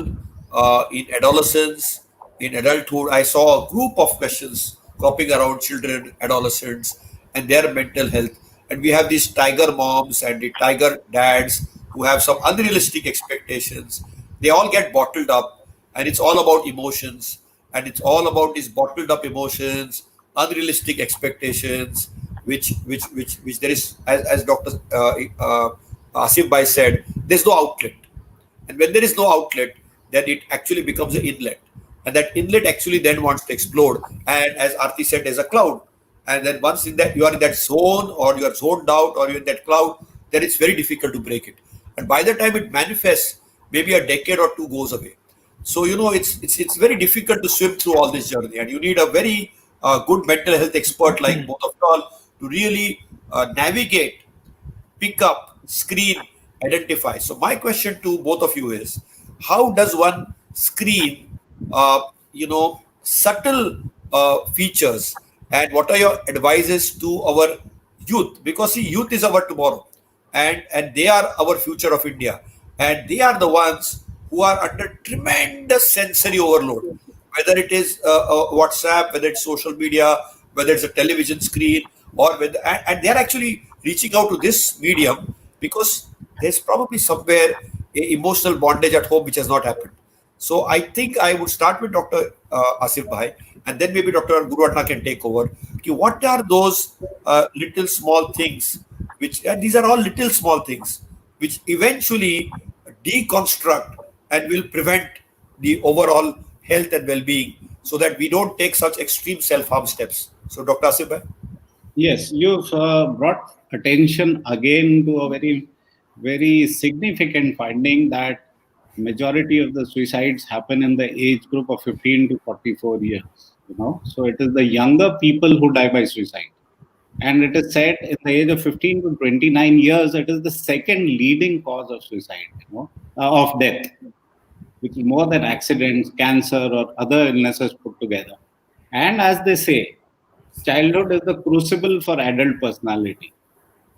in adolescence, in adulthood? I saw a group of questions cropping around children, adolescents, and their mental health. And we have these tiger moms and the tiger dads who have some unrealistic expectations. They all get bottled up, and it's all about emotions, and it's all about these bottled up emotions, unrealistic expectations, which there is, as Dr. Asif Bhai said, there's no outlet. And when there is no outlet, then it actually becomes an inlet. And that inlet actually then wants to explode. And as Arti said, there's a cloud. And then once in that you are in that zone, or you are zoned out, or you're in that cloud, then it's very difficult to break it. And by the time it manifests, maybe a decade or two goes away. So it's very difficult to swim through all this journey, and you need a very good mental health expert like both of you all to really navigate, pick up, screen, identify. So my question to both of you is, how does one screen, subtle features, and what are your advices to our youth? Because see, youth is our tomorrow, and they are our future of India, and they are the ones who are under tremendous sensory overload, whether it is WhatsApp, whether it's social media, whether it's a television screen, or whether, and they're actually reaching out to this medium because there's probably somewhere a emotional bondage at home which has not happened. So I think I would start with Dr. Asif Bhai, and then maybe Dr. Guruvatna can take over. Okay, what are those little small things which, and these are all little small things which eventually deconstruct and will prevent the overall health and well-being, so that we don't take such extreme self-harm steps? So Dr. Asif Bhai. Yes, you've brought attention again to a very, very significant finding that majority of the suicides happen in the age group of 15 to 44 years. So it is the younger people who die by suicide. And it is said in the age of 15 to 29 years, it is the second leading cause of suicide, of death, which is more than accidents, cancer, or other illnesses put together. And as they say, childhood is the crucible for adult personality,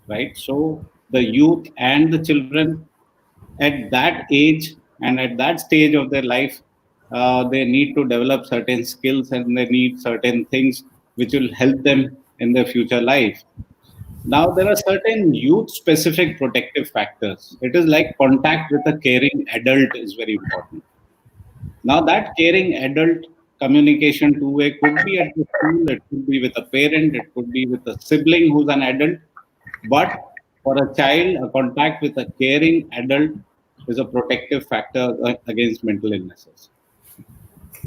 right? So the youth and the children at that age and at that stage of their life, they need to develop certain skills and they need certain things which will help them in their future life. Now, there are certain youth specific protective factors. It is like contact with a caring adult is very important. Now that caring adult communication two-way could be at the school, it could be with a parent, it could be with a sibling who's an adult. But for a child, a contact with a caring adult is a protective factor against mental illnesses.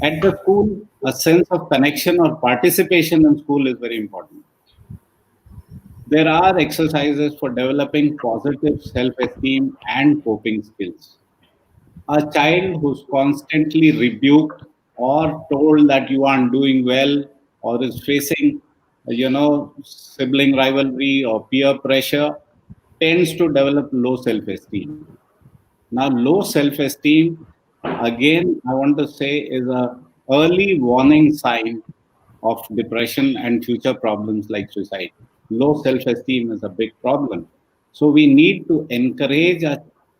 At the school, a sense of connection or participation in school is very important. There are exercises for developing positive self-esteem and coping skills. A child who's constantly rebuked or told that you aren't doing well or is facing, sibling rivalry or peer pressure tends to develop low self-esteem. Now, low self-esteem, again, I want to say, is a early warning sign of depression and future problems like suicide. Low self-esteem is a big problem. So we need to encourage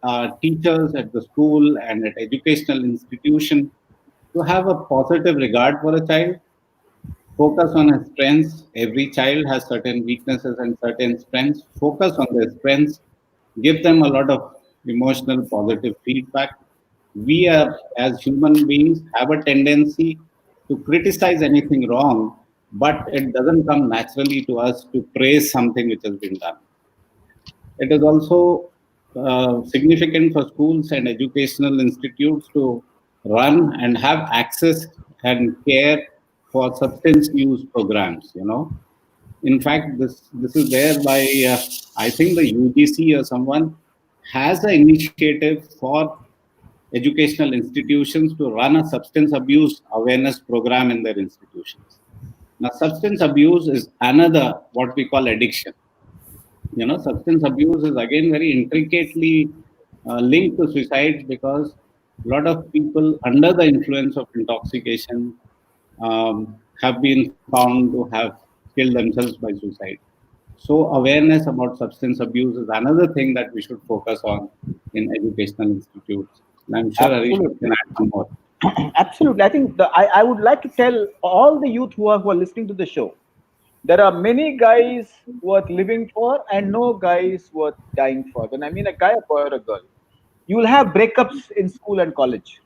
our teachers at the school and at educational institution to have a positive regard for a child, focus on his strengths. Every child has certain weaknesses and certain strengths. Focus on their strengths. Give them a lot of emotional positive feedback. We are, as human beings, have a tendency to criticize anything wrong, but it doesn't come naturally to us to praise something which has been done. It is also significant for schools and educational institutes to run and have access and care for substance use programs. In fact, this is there by I think the UGC or someone has an initiative for educational institutions to run a substance abuse awareness program in their institutions. Now, substance abuse is another what we call addiction. Substance abuse is again very intricately linked to suicide because a lot of people under the influence of intoxication have been found to have killed themselves by suicide. So awareness about substance abuse is another thing that we should focus on in educational institutes. And I'm sure Harish can add some more. Absolutely. I think I would like to tell all the youth who are listening to the show, there are many guys worth living for and no guys worth dying for. When I mean a guy, a boy, or a girl, you will have breakups in school and college.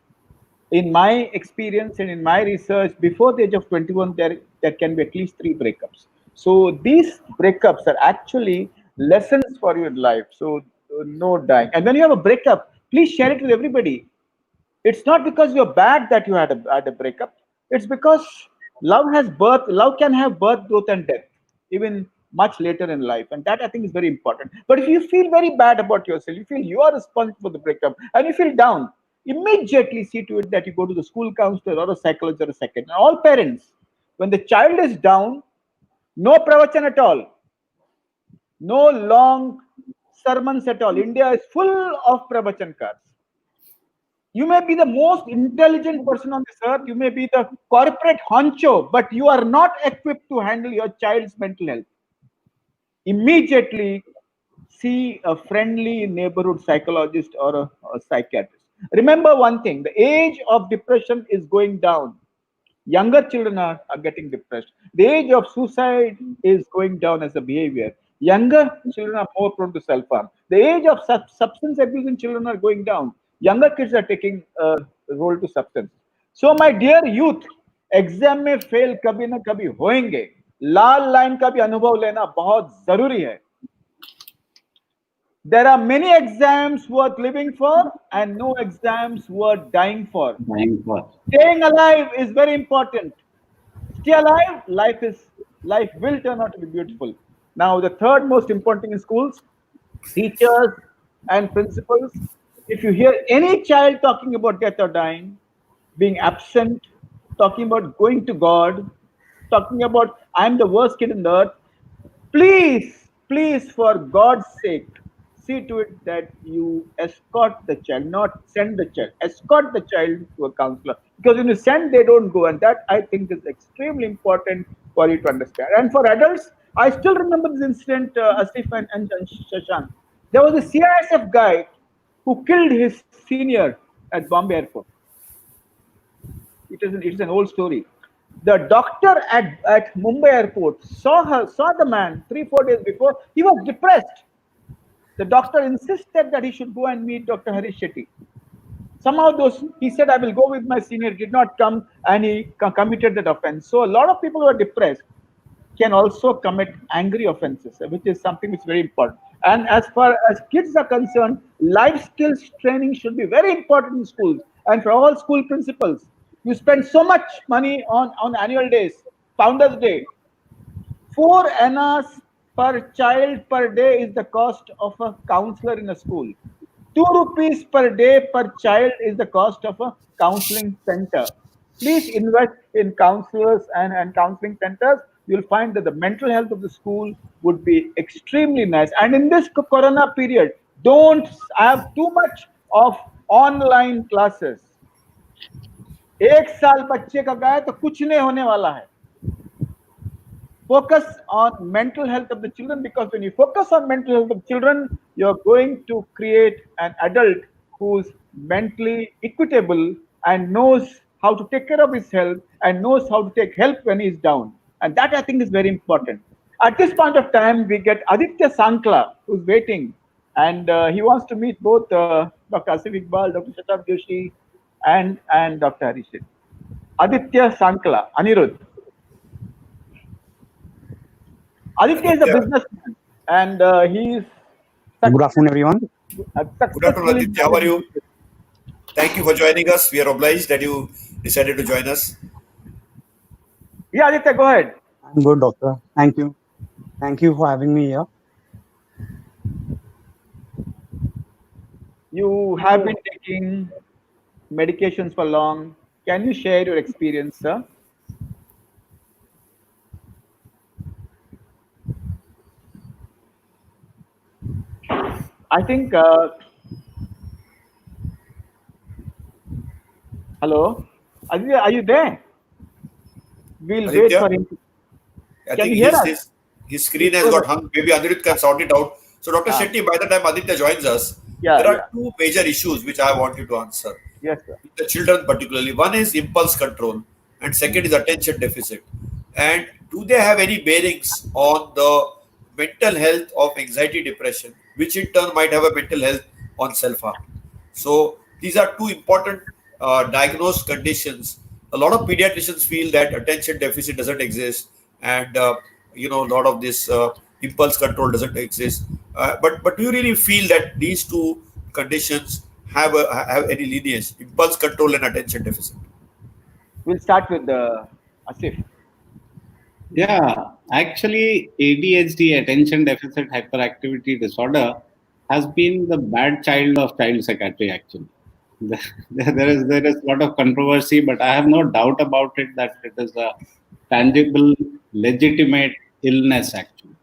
In my experience and in my research, before the age of 21, there can be at least 3 breakups. So these breakups are actually lessons for your life. So no dying. And when you have a breakup, please share it with everybody. It's not because you're bad that you had a breakup. It's because love can have birth, growth, and death, even much later in life. And that I think is very important. But if you feel very bad about yourself, you feel you are responsible for the breakup, and you feel down, immediately see to it that you go to the school counselor or a psychologist or a second. All parents, when the child is down, no pravachan at all, no long sermons at all. India is full of pravachankars. You may be the most intelligent person on this earth, you may be the corporate honcho, but you are not equipped to handle your child's mental health. Immediately see a friendly neighborhood psychologist or a psychiatrist. Remember one thing, the age of depression is going down. Younger children are getting depressed. The age of suicide is going down as a behavior. Younger children are more prone to self-harm. The age of substance abuse in children are going down. Younger kids are taking a role to substance. So my dear youth, exam में fail कभी ना कभी होएंगे. लाल line का भी अनुभव लेना बहुत जरूरी है. There are many exams worth living for and no exams worth dying for. Staying alive is very important. Stay alive, life will turn out to be beautiful. Now, the third most important thing in schools, teachers and principals. If you hear any child talking about death or dying, being absent, talking about going to God, talking about I'm the worst kid in the earth, please, for God's sake, see to it that you escort the child, not send the child. Escort the child to a counselor. Because when you send, they don't go. And that, I think, is extremely important for you to understand. And for adults, I still remember this incident, Asif and Shashank. There was a CISF guy who killed his senior at Bombay airport. It is an old story. The doctor at Mumbai airport saw the man 3-4 days before. He was depressed. The doctor insisted that he should go and meet Dr. Harish Shetty. Somehow he said, I will go with my senior, did not come, and he committed that offense. So a lot of people who are depressed can also commit angry offenses, which is something which is very important. And as far as kids are concerned, life skills training should be very important in schools. And for all school principals, you spend so much money on annual days, Founders Day. 4 annas per child per day is the cost of a counselor in a school. 2 rupees per day per child is the cost of a counseling center. Please invest in counselors and counseling centers. You'll find that the mental health of the school would be extremely nice. And in this corona period, don't have too much of online classes. 1 साल बच्चे का गया तो कुछ नहीं होने वाला है. Focus on mental health of the children, because when you focus on mental health of children, you're going to create an adult who's mentally equitable and knows how to take care of his health and knows how to take help when he's down. And that, I think, is very important. At this point of time, we get Aditya Sankla, who's waiting, and he wants to meet both Dr. Asif Iqbal, Dr. Shashank Joshi, and Dr. Harishit. Aditya Sankla, Anirudh. Aditya is a businessman, and he's... Good afternoon, everyone. Good afternoon, Aditya. How are you? Thank you for joining us. We are obliged that you decided to join us. Yeah, Aditya, go ahead. I'm good, doctor. Thank you. Thank you for having me here. You have been taking medications for long. Can you share your experience, sir? I think... hello? Aditya, are you there? We'll wait for him. I think his screen has got hung. Maybe Anirudh can sort it out. So, Dr. Shetty, by the time Aditya joins us, there are 2 major issues which I want you to answer. Yes, sir. The children particularly. One is impulse control and second is attention deficit. And do they have any bearings on the mental health of anxiety, depression, which in turn might have a mental health on self-harm? So these are 2 important diagnosed conditions. A lot of pediatricians feel that attention deficit doesn't exist, and a lot of this impulse control doesn't exist. But do you really feel that these 2 conditions have any lineage, impulse control and attention deficit? We'll start with Asif. Yeah, actually, ADHD, attention deficit hyperactivity disorder, has been the bad child of child psychiatry. Actually, there is a lot of controversy, but I have no doubt about it that it is a tangible, legitimate illness. Actually,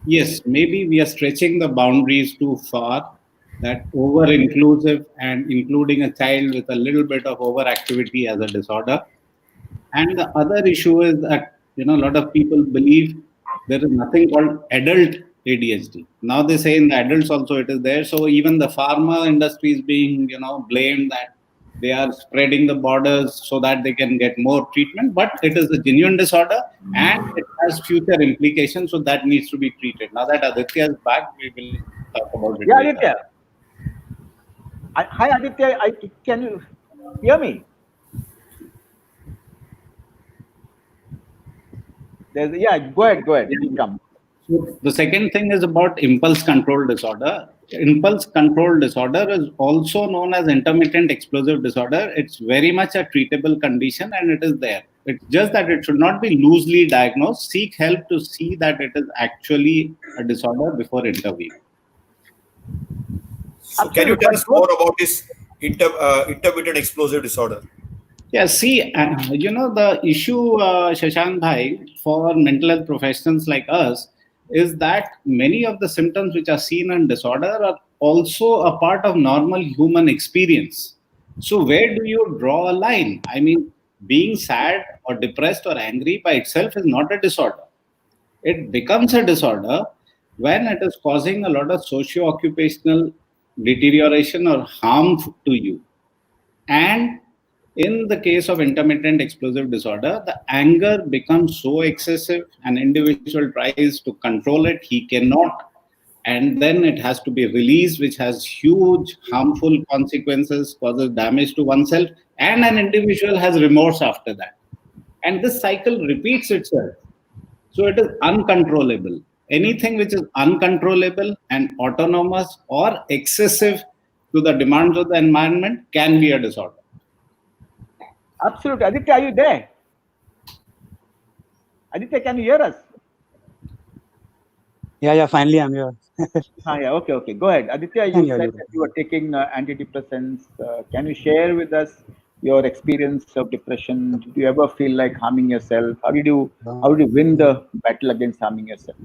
yes, maybe we are stretching the boundaries too far. That over-inclusive and including a child with a little bit of overactivity as a disorder. And the other issue is that a lot of people believe there is nothing called adult ADHD. Now they say in the adults also it is there. So even the pharma industry is being blamed that they are spreading the borders so that they can get more treatment. But it is a genuine disorder and it has future implications. So that needs to be treated. Now that Aditya is back, we will talk about it. Yeah, later. Aditya. Hi, Aditya. Can you hear me? Go ahead. You come. So the second thing is about impulse control disorder. Impulse control disorder is also known as intermittent explosive disorder. It's very much a treatable condition and it is there. It's just that it should not be loosely diagnosed. Seek help to see that it is actually a disorder before intervening. So can you tell us more about this intermittent explosive disorder? Yeah, see, the issue, Shashank Bhai, for mental health professionals like us is that many of the symptoms which are seen in disorder are also a part of normal human experience. So where do you draw a line? I mean, being sad or depressed or angry by itself is not a disorder. It becomes a disorder when it is causing a lot of socio-occupational deterioration or harm to you. And in the case of intermittent explosive disorder, the anger becomes so excessive, an individual tries to control it, he cannot. and then it has to be released, which has huge harmful consequences, causes damage to oneself, and an individual has remorse after that. And this cycle repeats itself. So it is uncontrollable. Anything which is uncontrollable and autonomous or excessive to the demands of the environment can be a disorder. Absolutely. Aditya, are you there? Aditya, can you hear us? Yeah, finally I'm here. Yeah, okay. Go ahead. Aditya, Can you hear said you. that you were taking antidepressants. Can you share with us your experience of depression? Did you ever feel like harming yourself? How did you win the battle against harming yourself?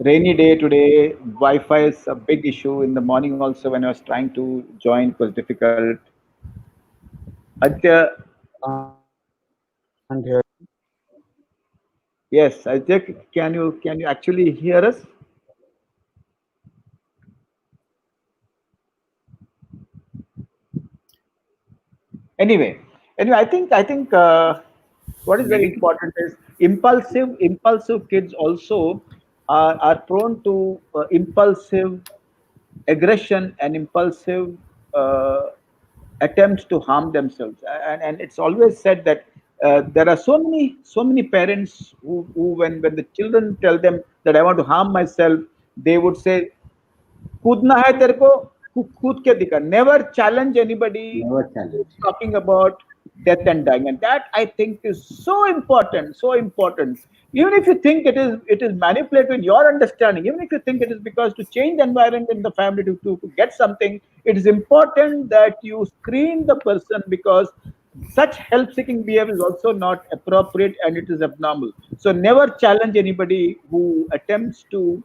Rainy day today. Wi-Fi is a big issue. In the morning also, when I was trying to join, it was difficult. Aditya, Can't hear. yes, Aditya, can you actually hear us? Anyway, I think what is very important is impulsive kids also are prone to impulsive aggression and impulsive uh, attempts to harm themselves. And it's always said that there are so many parents who when the children tell them that I want to harm myself, they would say कूदना है तेरे को कूद के दिखा. Never challenge anybody Never challenge. talking about death and dying, and that I think is so important. Even if you think it is manipulated in your understanding, even if you think it is because to change the environment in the family to get something, it is important that you screen the person, because such help-seeking behavior is also not appropriate and it is abnormal. So never challenge anybody who threatens to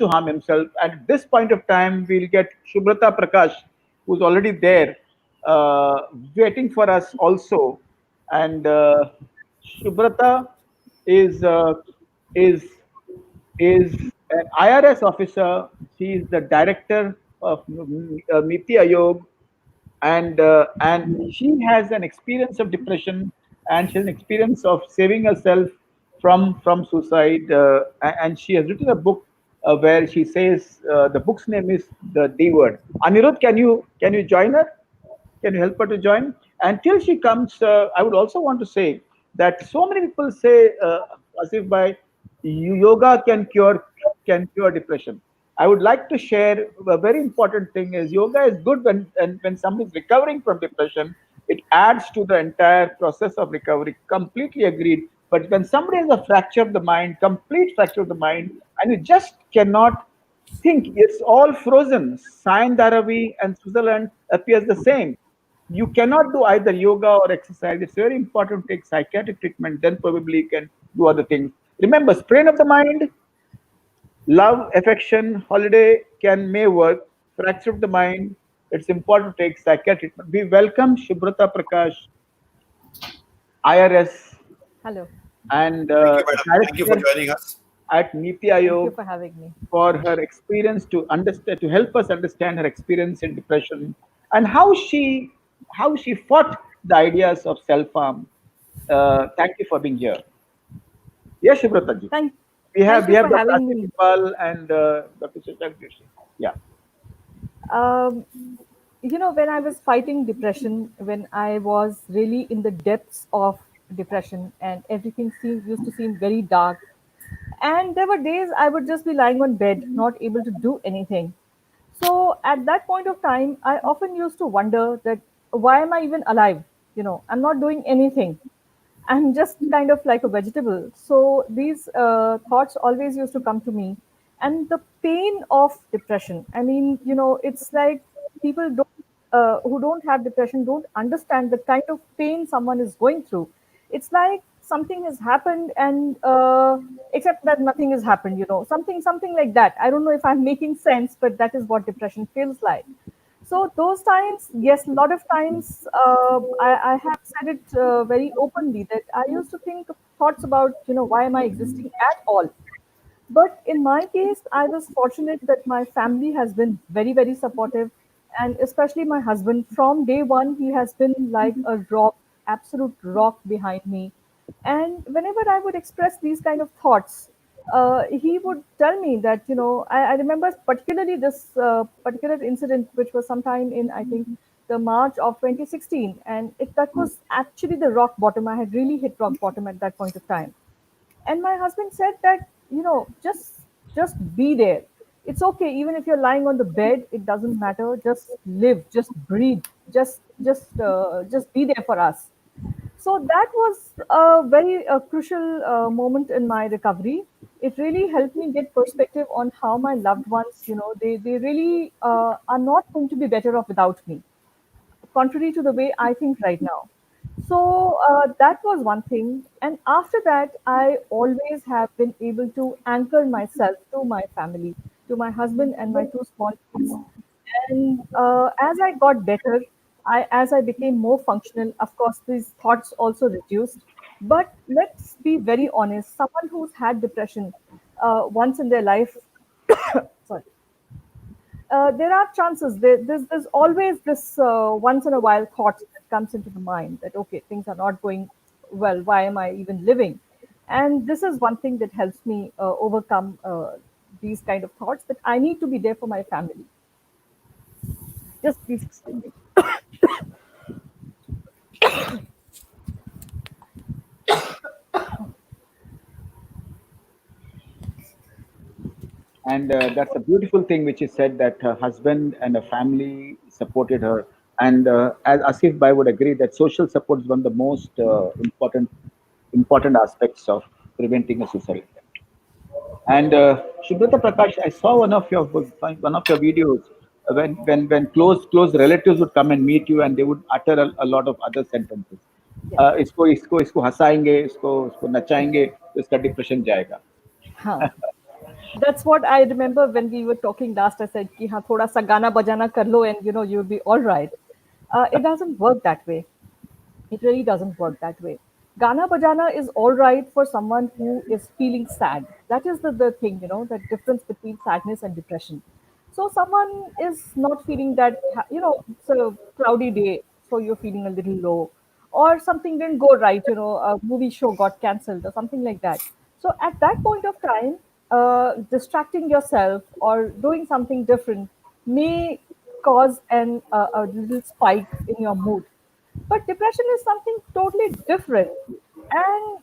harm himself. At this point of time, we'll get Shubrata Prakash, who's already there, waiting for us also. And Shubrata is uh, is is an IRS officer. She is the director of Niti Ayog, and she has an experience of depression, and she has an experience of saving herself from suicide, and she has written a book where she says the book's name is the D Word. Anirudh, can you join her? Can you help her to join? Until she comes, I would also want to say that so many people say, Asif Bhai, yoga can cure depression. I would like to share a very important thing is yoga is good when somebody is recovering from depression. It adds to the entire process of recovery. Completely agreed. But when somebody has a fracture of the mind, complete fracture of the mind, and you just cannot think, it's all frozen. Sayan Dharavi and Switzerland appears the same. You cannot do either yoga or exercise. It's very important to take psychiatric treatment, then probably you can do other things. Remember, sprain of the mind, love, affection, holiday may work. Fracture of the mind, it's important to take psychiatric treatment. We welcome Shubrata Prakash, IRS, Hello. and Thank you, madam. Thank you for director joining us. at Niti Thank you Ayog, for having me. for her experience to understand, to help us understand her experience in depression and how she fought the ideas of self harm. Thank you for being here. Yes, Shubrata ji. Thank, We have thank we you have for Dr. having Asif me. Iqbal and Dr. Shashank Joshi. Yeah. Um, when I was fighting depression, when I was really in the depths of depression, and everything used to seem very dark, and there were days I would just be lying on bed, not able to do anything. So at that point of time, I often used to wonder that why am I even alive? I'm not doing anything. I'm just kind of like a vegetable. So these thoughts always used to come to me. And the pain of depression, I mean, it's like people who don't have depression don't understand the kind of pain someone is going through. It's like something has happened, and except that nothing has happened, something like that. I don't know if I'm making sense, but that is what depression feels like. So those times, yes, a lot of times, I have said it very openly that I used to think of thoughts about, why am I existing at all? But in my case, I was fortunate that my family has been very, very supportive, and especially my husband. From day one, he has been like a rock, absolute rock behind me. And whenever I would express these kind of thoughts, he would tell me that, I remember particularly this particular incident, which was sometime in, I think, the March of 2016. And that was actually the rock bottom. I had really hit rock bottom at that point of time. And my husband said that, just be there. It's okay. Even if you're lying on the bed, it doesn't matter. Just live, just breathe, just be there for us. So that was a very crucial moment in my recovery. It really helped me get perspective on how my loved ones, they really are not going to be better off without me, contrary to the way I think right now. So that was one thing. And after that, I always have been able to anchor myself to my family, to my husband and my two small kids. And as I got better, as I became more functional, of course, these thoughts also reduced. But let's be very honest, someone who's had depression once in their life, sorry, there are chances. There's always this once in a while thought that comes into the mind that, okay, things are not going well. Why am I even living? And this is one thing that helps me overcome these kind of thoughts, that I need to be there for my family. Just please excuse me. And that's a beautiful thing which is said, that her husband and her family supported her. And as Asif Bhai would agree, that social support is one of the most important aspects of preventing a suicide attempt. And Shubrata Prakash, I saw one of your videos when close relatives would come and meet you, and they would utter a lot of other sentences. Yes. इसको हंसाएंगे, इसको नचाएंगे, तो इसका depression जाएगा. Huh. That's what I remember when we were talking last. I said, "Ki हाँ, थोड़ा सा गाना बजाना कर लो, and you'll be all right." It doesn't work that way. It really doesn't work that way. Gana bajana is all right for someone who is feeling sad. That is the thing, the difference between sadness and depression. So someone is not feeling that, it's a cloudy day, so you're feeling a little low, or something didn't go right, a movie show got cancelled or something like that. So at that point of time, distracting yourself or doing something different may cause a little spike in your mood. But depression is something totally different. And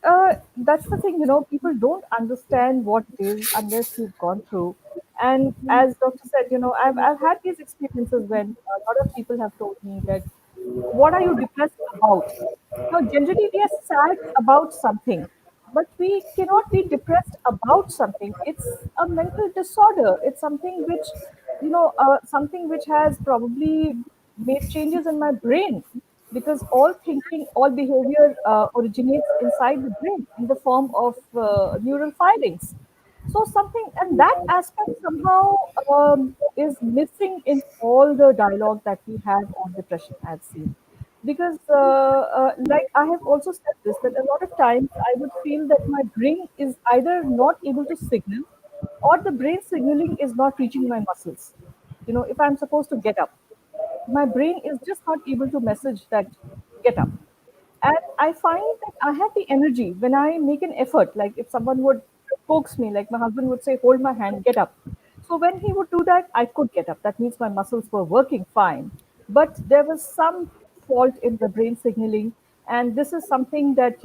that's the thing, people don't understand what it is unless you've gone through. And as Doctor said, I've had these experiences when a lot of people have told me that, what are you depressed about? Now, generally, we are sad about something, but we cannot be depressed about something. It's a mental disorder. It's something which has probably made changes in my brain, because all thinking, all behavior originates inside the brain in the form of neural firings. So something, and that aspect somehow is missing in all the dialogue that we have on depression, I've seen. Because, like I have also said this, that a lot of times I would feel that my brain is either not able to signal, or the brain signaling is not reaching my muscles. If I'm supposed to get up, my brain is just not able to message that get up. And I find that I have the energy when I make an effort. Like if someone would coax me, like my husband would say, hold my hand, get up. So when he would do that, I could get up. That means my muscles were working fine. But there was some fault in the brain signaling. And this is something that,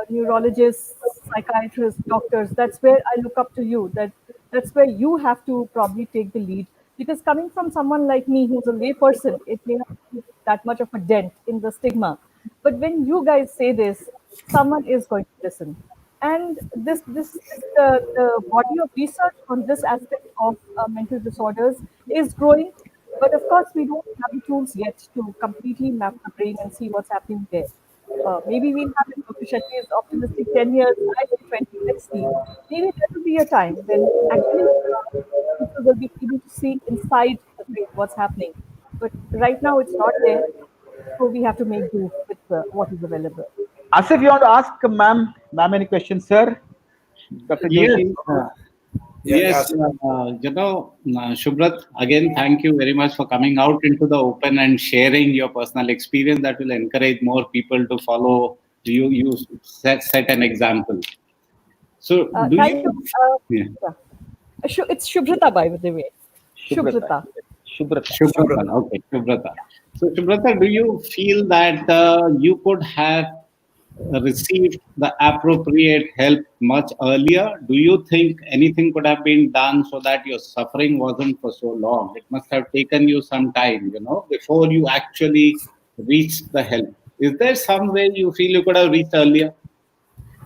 neurologists, psychiatrists, doctors, that's where I look up to you. That's where you have to probably take the lead. Because coming from someone like me who's a layperson, it may not be that much of a dent in the stigma. But when you guys say this, someone is going to listen. And the body of research on this aspect of mental disorders is growing. But of course, we don't have the tools yet to completely map the brain and see what's happening there. Maybe we'll have it. Dr. Shetty is optimistic 10 years, I say 20, let's see. Maybe there will be a time when actually people will be able to see inside the brain what's happening. But right now, it's not there. So we have to make do with what is available. Asif, you want to ask ma'am any questions, sir? Dr. Yes. Joshi? Yes, Shubrat, again, thank you very much for coming out into the open and sharing your personal experience. That will encourage more people to follow You set an example. So do Thank you. you? Yeah. Yeah. It's Shubhrata, by the way. Shubhrata. Shubhrata. Shubhrata. Shubrata. Subrata. Okay, Shubrata. So, Shubrata, do you feel that you could have received the appropriate help much earlier? Do you think anything could have been done so that your suffering wasn't for so long? It must have taken you some time, before you actually reached the help. Is there some way you feel you could have reached earlier?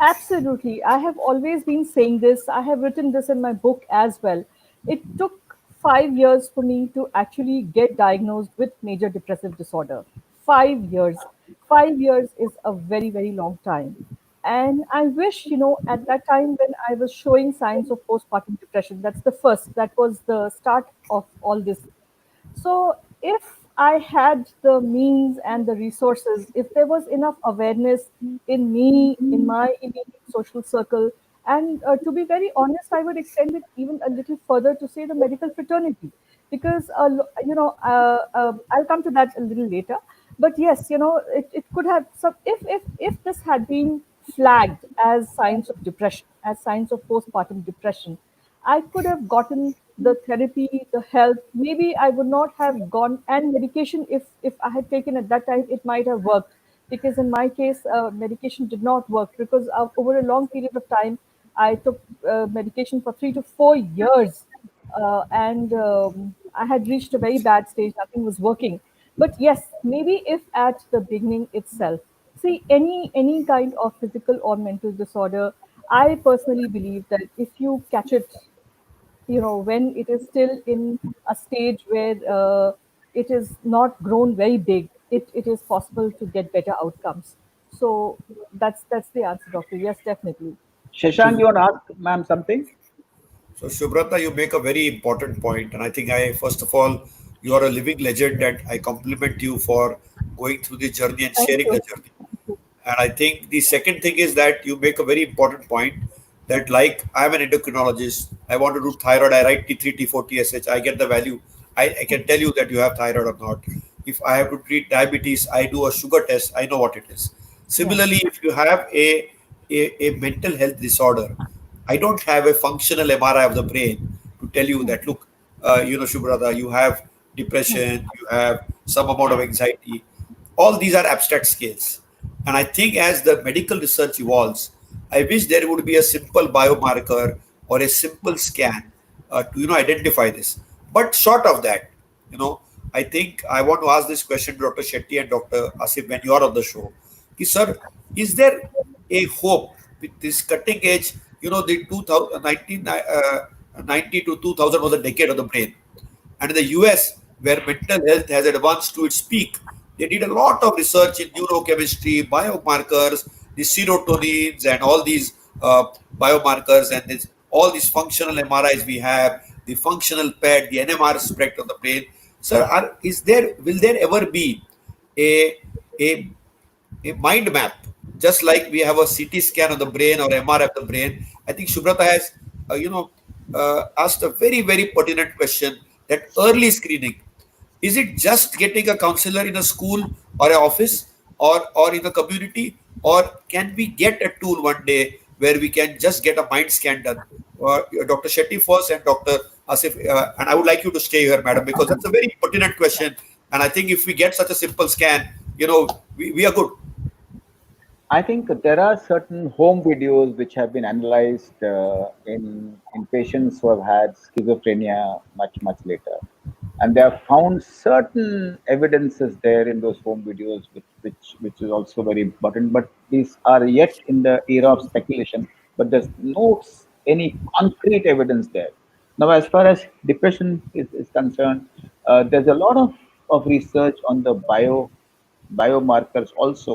Absolutely. I have always been saying this. I have written this in my book as well. It took 5 years for me to actually get diagnosed with major depressive disorder. 5 years. 5 years is a very, very long time. And I wish, at that time when I was showing signs of postpartum depression, that was the start of all this. So, if I had the means and the resources, if there was enough awareness in me, in my immediate social circle, and to be very honest, I would extend it even a little further to say the medical fraternity, because I'll come to that a little later. But yes, it could have some if this had been flagged as signs of depression, as signs of postpartum depression, I could have gotten the therapy, the help. Maybe I would not have gone and medication. If I had taken at that time, it might have worked. Because in my case, medication did not work because over a long period of time, I took medication for 3 to 4 years, and I had reached a very bad stage. Nothing was working. But yes, maybe if at the beginning itself, see any kind of physical or mental disorder, I personally believe that if you catch it, when it is still in a stage where it is not grown very big, it is possible to get better outcomes. So that's the answer, doctor. Yes, definitely. Shashank, you want to ask ma'am something? So, Shubrata, you make a very important point, and I think first of all, you are a living legend, and I compliment you for going through the journey and Thank sharing the you. journey. And I think the second thing is that you make a very important point that, like, I'm an endocrinologist, I want to do thyroid, I write T3, T4, TSH, I get the value. I can tell you that you have thyroid or not. If I have to treat diabetes, I do a sugar test, I know what it is. Yeah. Similarly, if you have a mental health disorder, I don't have a functional MRI of the brain to tell you that, look, Shubrata, you have depression, you have some amount of anxiety. All these are abstract scales. And I think as the medical research evolves, I wish there would be a simple biomarker or a simple scan to identify this. But short of that, you know, I think I want to ask this question to Dr. Shetty and Dr. Asif when you are on the show. Sir, is there a hope with this cutting edge? The 2019, 90 to 2000 was a decade of the brain. And in the US, where mental health has advanced to its peak, they did a lot of research in neurochemistry, biomarkers, the serotonins, and all these biomarkers, and all these functional MRIs we have, the functional PET, the NMR spectrum of the brain. Sir, will there ever be a, a a mind map, just like we have a CT scan of the brain or MRI of the brain? I think Shubrata has, asked a very, very pertinent question that early screening, is it just getting a counselor in a school or an office or in the community, or can we get a tool one day where we can just get a mind scan done? Dr. Shetty first and Dr. Asif, and I would like you to stay here, madam, because that's a very pertinent question. And I think if we get such a simple scan, we are good. I think there are certain home videos which have been analyzed in patients who have had schizophrenia much later, and they have found certain evidences there in those home videos, which is also very important. But these are yet in the era of speculation. But there's no any concrete evidence there. Now, as far as depression is concerned, there's a lot of research on the biomarkers also,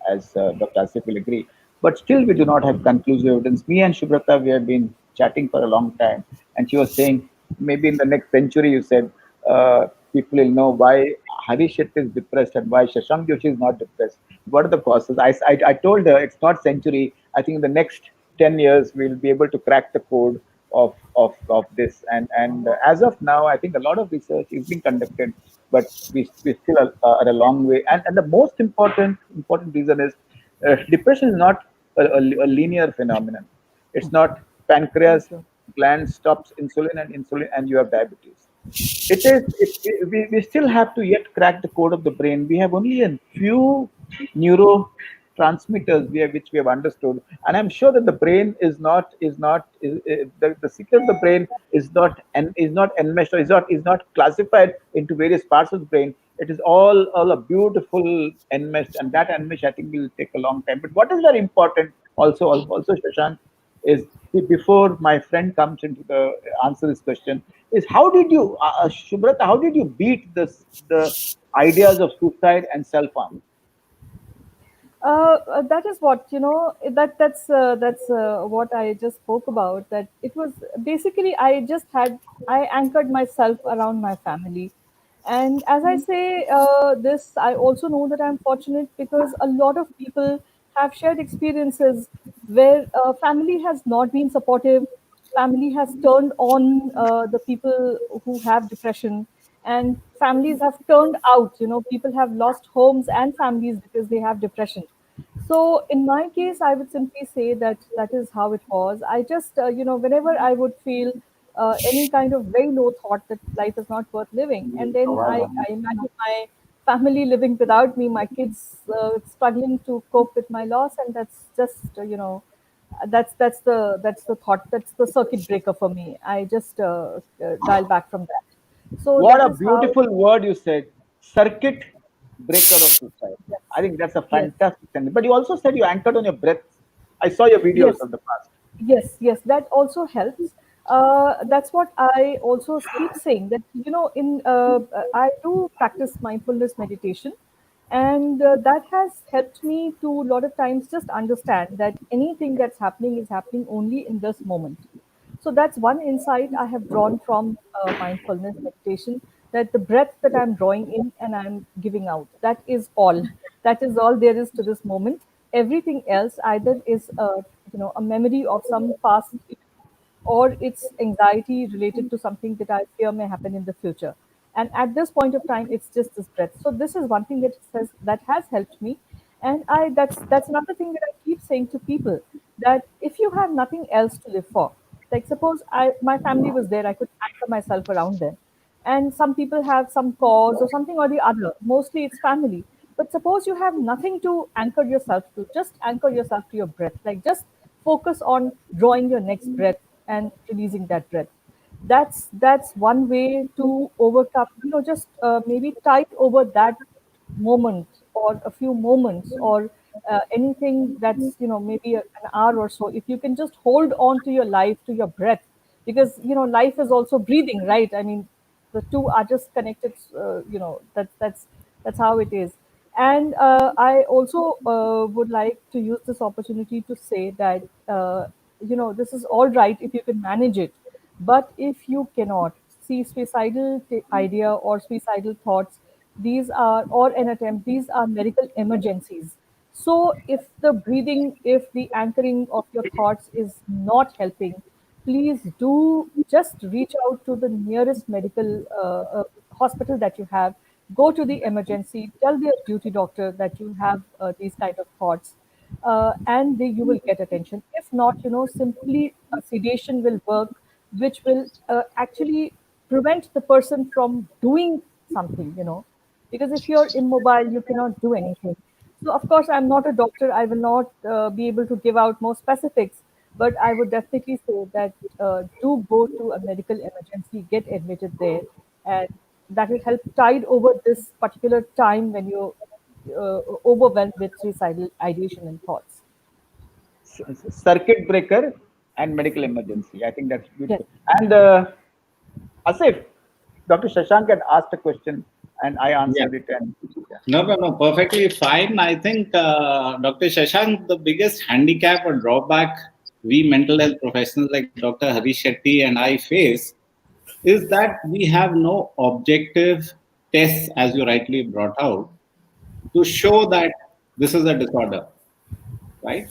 as Dr. Asif will agree. But still, we do not have conclusive evidence. Me and Shubrata, we have been chatting for a long time, and she was saying maybe in the next century, you said, people will know why Hari Shetty is depressed and why Shashank Joshi is not depressed. What are the causes? I told her it's not century. I think in the next 10 years, we'll be able to crack the code of this. And as of now, I think a lot of research is being conducted, but we still are a long way. And the most important reason is Depression is not a linear phenomenon. It's not Very pancreas true. gland stops insulin and you have diabetes. We still have to yet crack the code of the brain. We have only a few neurotransmitters which we have understood, and I'm sure that the brain the secret of the brain is not enmeshed, or is not classified into various parts of the brain. It is all a beautiful enmeshed, and that enmesh I think will take a long time. But what is very important also Shashank, is before my friend comes into the answer this question, is how did you Shubrata, how did you beat the ideas of suicide and self-harm? That is what that's what I just spoke about. That it was basically I anchored myself around my family, and as I say this, I also know that I'm fortunate because a lot of people have shared experiences where family has not been supportive. Family has turned on the people who have depression, and families have turned out. People have lost homes and families because they have depression. So in my case, I would simply say that that is how it was. I just, whenever I would feel any kind of very low thought that life is not worth living, and then I imagine my family living without me, my kids struggling to cope with my loss, and that's just, that's the thought, that's the circuit breaker for me. I just dial back from that. So What that a is how. beautiful word you said, circuit breaker of suicide. Yes, I think that's a yes, fantastic sentence. But you also said you anchored on your breath. I saw your videos yes. of the past. Yes, that also helps. That's what I also keep saying, that in I do practice mindfulness meditation, and that has helped me to a lot of times just understand that anything that's happening is happening only in this moment. So that's one insight I have drawn from mindfulness meditation, that the breath that I'm drawing in and I'm giving out, that is all. That is all there is to this moment. Everything else either is a memory of some past, or it's anxiety related to something that I fear may happen in the future. And at this point of time, it's just this breath. So this is one thing that has helped me. And that's another thing that I keep saying to people, that if you have nothing else to live for, like suppose my family was there, I could anchor myself around them. And some people have some cause or something or the other. Mostly it's family. But suppose you have nothing to anchor yourself to, just anchor yourself to your breath. Like just focus on drawing your next breath and releasing that breath. That's one way to overcome, just maybe tide over that moment or a few moments, or anything that's maybe an hour or so. If you can just hold on to your life, to your breath, because life is also breathing, right? I mean, the two are just connected. That's how it is. And I also would like to use this opportunity to say that this is all right if you can manage it, but if you cannot, see, suicidal idea or suicidal thoughts, these are, or an attempt, these are medical emergencies. So if the breathing, if the anchoring of your thoughts is not helping, please do just reach out to the nearest medical hospital that you have. Go to the emergency, tell their duty doctor that you have these kind of thoughts, and you will get attention. If not, simply sedation will work, which will actually prevent the person from doing something, because if you're immobile, you cannot do anything. So, of course, I'm not a doctor. I will not be able to give out more specifics, but I would definitely say that do go to a medical emergency, get admitted there, and that will help tide over this particular time when you're overwhelmed with suicidal ideation and thoughts. Circuit breaker and medical emergency. I think that's Yes, beautiful. And Asif, Dr. Shashank had asked a question, and I Yeah. answered it. And yeah. No, perfectly fine. I think, Dr. Shashank, the biggest handicap or drawback we mental health professionals like Dr. Harish Shetty and I face is that we have no objective tests, as you rightly brought out, to show that this is a disorder, right?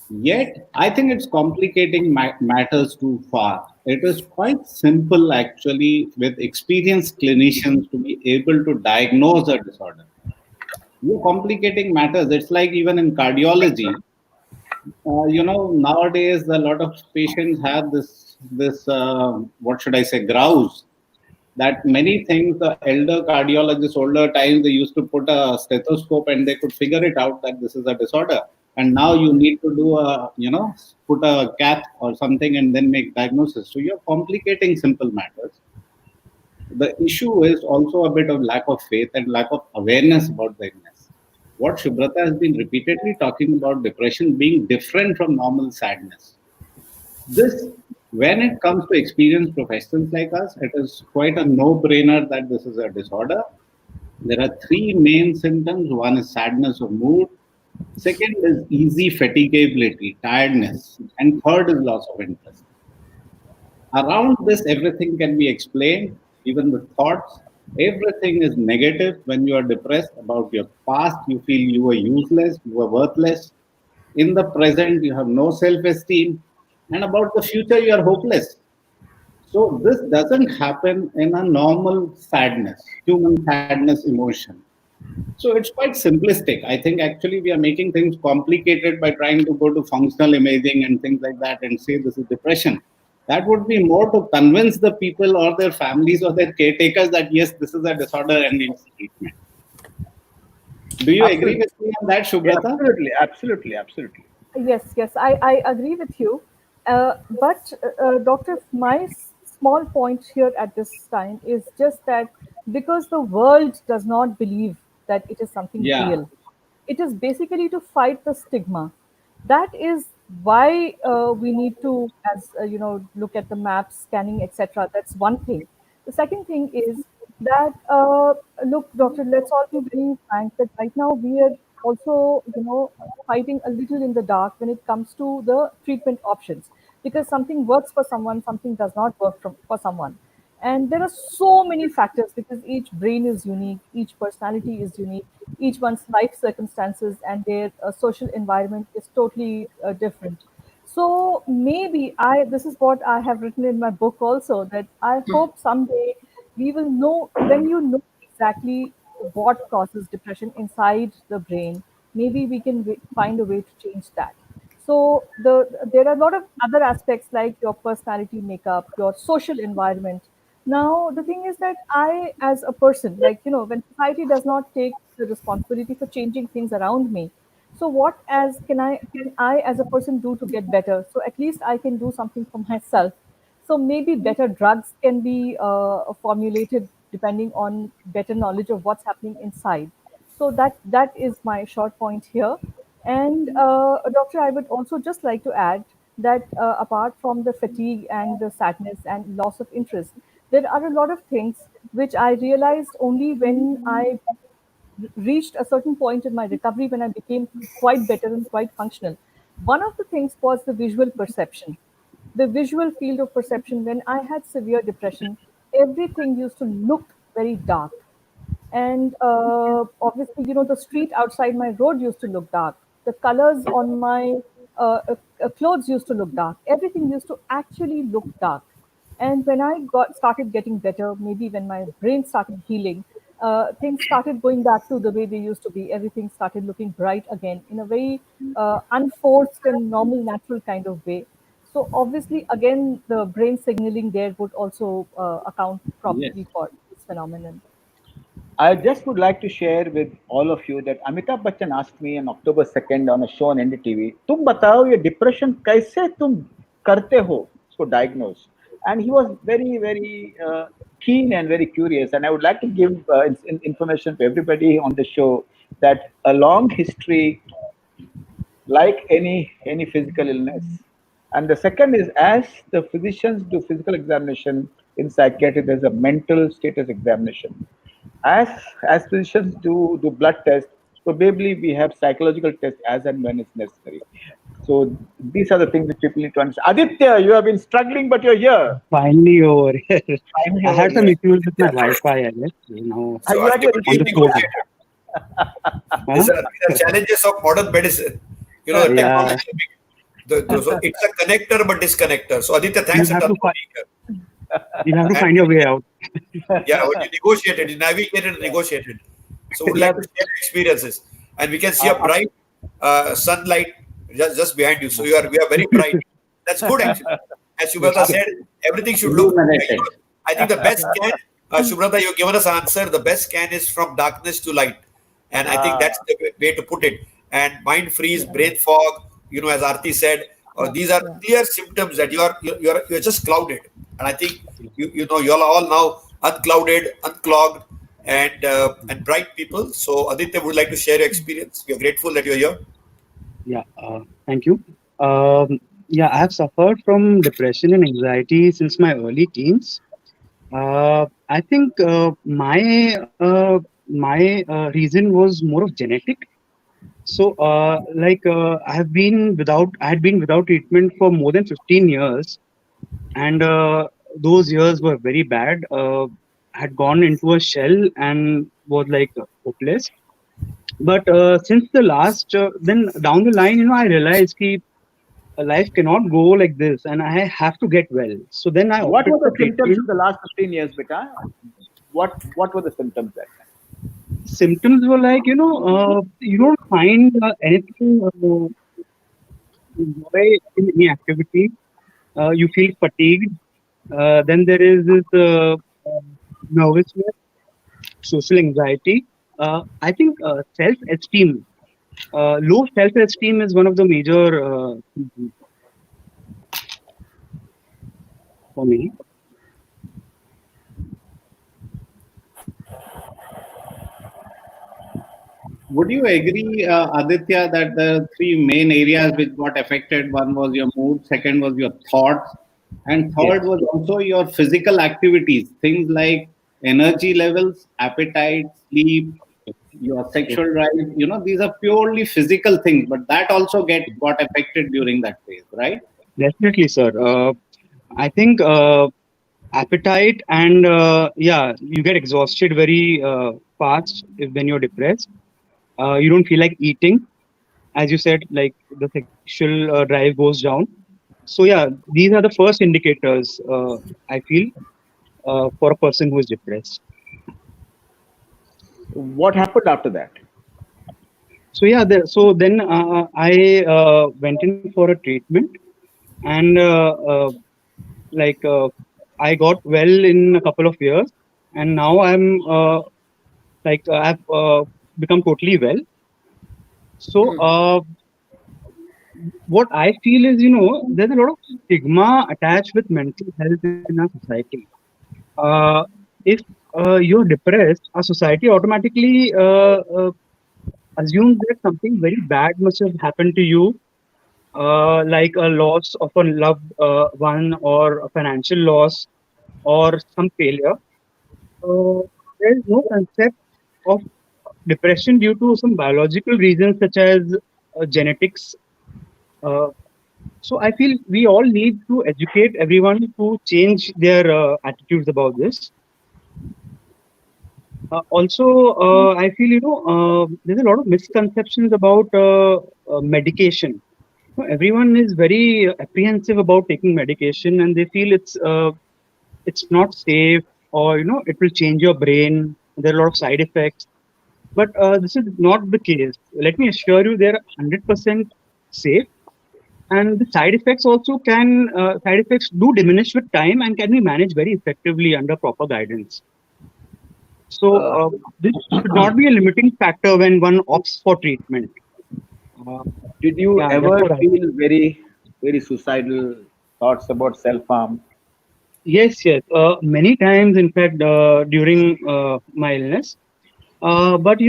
Yet, I think it's complicating matters too far. It is quite simple, actually, with experienced clinicians to be able to diagnose a disorder. You're complicating matters. It's like even in cardiology, nowadays a lot of patients have this what should I say, grouse, that many things the elder cardiologists, older times, they used to put a stethoscope and they could figure it out that this is a disorder. And now you need to do put a cath or something and then make diagnosis. So you're complicating simple matters. The issue is also a bit of lack of faith and lack of awareness about the illness. What Shubrata has been repeatedly talking about depression being different from normal sadness. This, when it comes to experienced professionals like us, it is quite a no-brainer that this is a disorder. There are three main symptoms. One is sadness of mood. Second is easy fatigability, tiredness. And third is loss of interest. Around this, everything can be explained, even the thoughts. Everything is negative when you are depressed about your past. You feel you were useless, you were worthless. In the present, you have no self-esteem. And about the future, you are hopeless. So this doesn't happen in a normal sadness, human sadness emotion. So it's quite simplistic. I think actually we are making things complicated by trying to go to functional imaging and things like that and say this is depression. That would be more to convince the people or their families or their caretakers that yes, this is a disorder and needs treatment. Do you agree with me on that, Shubrata? Absolutely. Yes, I agree with you. But, Doctor, my small point here at this time is just that because the world does not believe that it is something Yeah. real, it is basically to fight the stigma. That is why we need to, as look at the maps, scanning, etc. That's one thing. The second thing is that, look, doctor, let's all be very frank that right now we are also, fighting a little in the dark when it comes to the treatment options, because something works for someone, something does not work for someone. And there are so many factors because each brain is unique, each personality is unique, each one's life circumstances and their social environment is totally different. So maybe this is what I have written in my book also, that I hope someday we will know, when you know exactly what causes depression inside the brain, maybe we can find a way to change that. So there are a lot of other aspects like your personality makeup, your social environment. Now the thing is that I, as a person, like when society does not take the responsibility for changing things around me, so what as can I as a person do to get better? So at least I can do something for myself. So maybe better drugs can be formulated depending on better knowledge of what's happening inside. So that is my short point here. And doctor, I would also just like to add that apart from the fatigue and the sadness and loss of interest, there are a lot of things which I realized only when I reached a certain point in my recovery, when I became quite better and quite functional. One of the things was the visual perception, the visual field of perception. When I had severe depression, everything used to look very dark. And obviously, the street outside my road used to look dark. The colors on my clothes used to look dark. Everything used to actually look dark. And when I started getting better, maybe when my brain started healing, things started going back to the way they used to be. Everything started looking bright again in a very unforced and normal, natural kind of way. So obviously, again, the brain signaling there would also account Yes. probably for this phenomenon. I just would like to share with all of you that Amitabh Bachchan asked me on October 2nd on a show on NDTV, तुम बताओ ये depression कैसे तुम करते हो इसको diagnose? And he was very keen and very curious. And I would like to give information to everybody on the show that a long history, like any physical illness. And the second is, as the physicians do physical examination in psychiatry, there's a mental status examination. As physicians do blood tests, probably we have psychological tests as and when it's necessary. So these are the things that people need to understand. Aditya, you have been struggling, but you're here. Finally over here. Finally I over had some here. issues with my Wi-Fi, I guess. So You had your ultimately on the issues. phone. these Huh? are the challenges of modern medicine. Yeah. Technology. So it's a connector but disconnector. So Aditya, thanks a have ton to for being here. You have to And find your way out. yeah, when you negotiated, you navigated and negotiated. So would like to share experiences, and we can see a bright sunlight just behind you. So we are very bright. That's good actually. As Shubhrata said, everything should look. Illuminated. I think the best scan, Shubhrata, you've given us an answer. The best scan is from darkness to light, and I think that's the way to put it. And mind freeze, brain fog. As Aarti said, these are clear symptoms that you're just clouded. And I think you are all now unclouded, unclogged, and bright people. So Aditya would like to share your experience. We are grateful that you're here. Yeah, thank you. Yeah, I have suffered from depression and anxiety since my early teens. I think my reason was more of genetic. So, I had been without treatment for more than 15 years, and those years were very bad. I had gone into a shell and was like hopeless. But since the last, then down the line, I realized that life cannot go like this, and I have to get well. So then I What opted were for the symptoms treatment. of the last 15 years, beta? What were the symptoms that time? Symptoms were like, you don't find anything joy in any activity. You feel fatigued. Then there is this nervousness, social anxiety. I think self-esteem, low self-esteem is one of the major symptoms for me. Would you agree, Aditya, that the three main areas which got affected, one was your mood, second was your thoughts, and third was also your physical activities, things like energy levels, appetite, sleep, your sexual drive. These are purely physical things, but that also got affected during that phase, right? Definitely, sir. I think appetite and you get exhausted very fast when you're depressed. You don't feel like eating, as you said, like the sexual drive goes down. So yeah, these are the first indicators I feel for a person who is depressed. What happened after that? So yeah, so then I went in for a treatment, and I got well in a couple of years, and now I've become totally well. So what I feel is, there's a lot of stigma attached with mental health in our society. If you're depressed, our society automatically assumes that something very bad must have happened to you, like a loss of a loved one, or a financial loss, or some failure. There is no concept of depression due to some biological reasons such as genetics. Uh, so I feel we all need to educate everyone to change their attitudes about this. Also, I feel there's a lot of misconceptions about medication. Everyone is very apprehensive about taking medication, and they feel it's not safe, or it will change your brain. There are a lot of side effects, but this is not the case. Let me assure you, they're 100% safe, and the side effects also side effects do diminish with time and can be managed very effectively under proper guidance. So this should not be a limiting factor when one opts for treatment. Did you Yeah, ever that's what I feel very, very suicidal thoughts about self-harm? Yes, yes. Many times, in fact, during my illness. But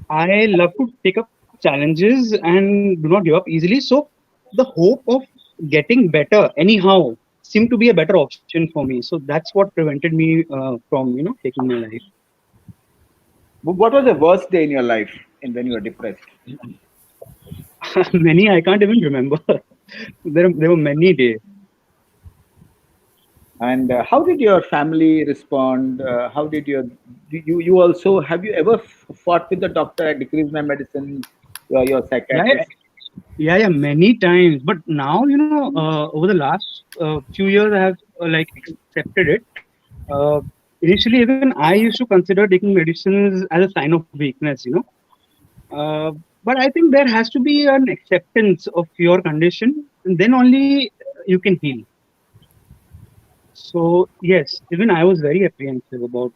I love to take up challenges and do not give up easily. So the hope of getting better anyhow seemed to be a better option for me. So that's what prevented me from taking my life. What was the worst day in your life when you were depressed? Many I can't even remember. There were many days. And how did your family respond? How did you also, have you ever fought with the doctor, I decrease my medicine, your Yeah, psychiatrist? yeah, many times. But now, over the last few years, I have accepted it. Initially, even I used to consider taking medicines as a sign of weakness, but I think there has to be an acceptance of your condition, and then only you can heal. So yes, even I was very apprehensive about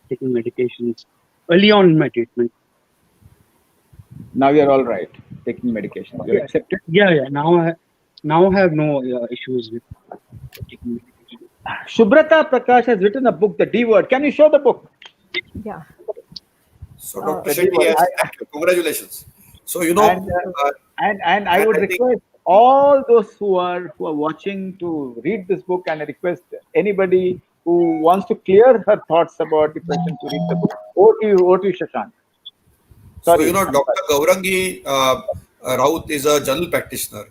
taking medications early on in my treatment. Now you're all right taking medication. You're Yeah, accepted. yeah. Now I have no issues with taking medication. Shubrata Prakash has written a book, The D Word. Can you show the book? Yeah. So Dr. The D Shetty, Word. yes, thank you. Congratulations. So And and I would I think request all those who are watching to read this book, and I request anybody who wants to clear her thoughts about depression to read the book. Over to you, Shashank. so, Sorry, I'm Dr. sorry. Gaurangi Raut is a general practitioner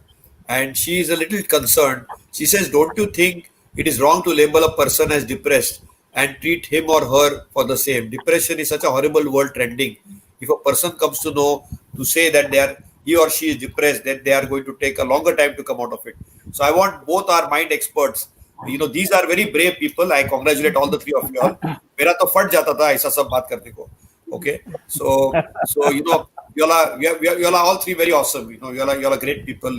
and she is a little concerned. She says, don't you think it is wrong to label a person as depressed and treat him or her for the same? Depression is such a horrible word trending. If a person comes to know to say that he or she is depressed, then they are going to take a longer time to come out of it. So I want both our mind experts. These are very brave people. I congratulate all the three of you all. मेरा तो फट जाता था ऐसा सब बात करने को. Okay, so you all are all three very awesome. You all are great people.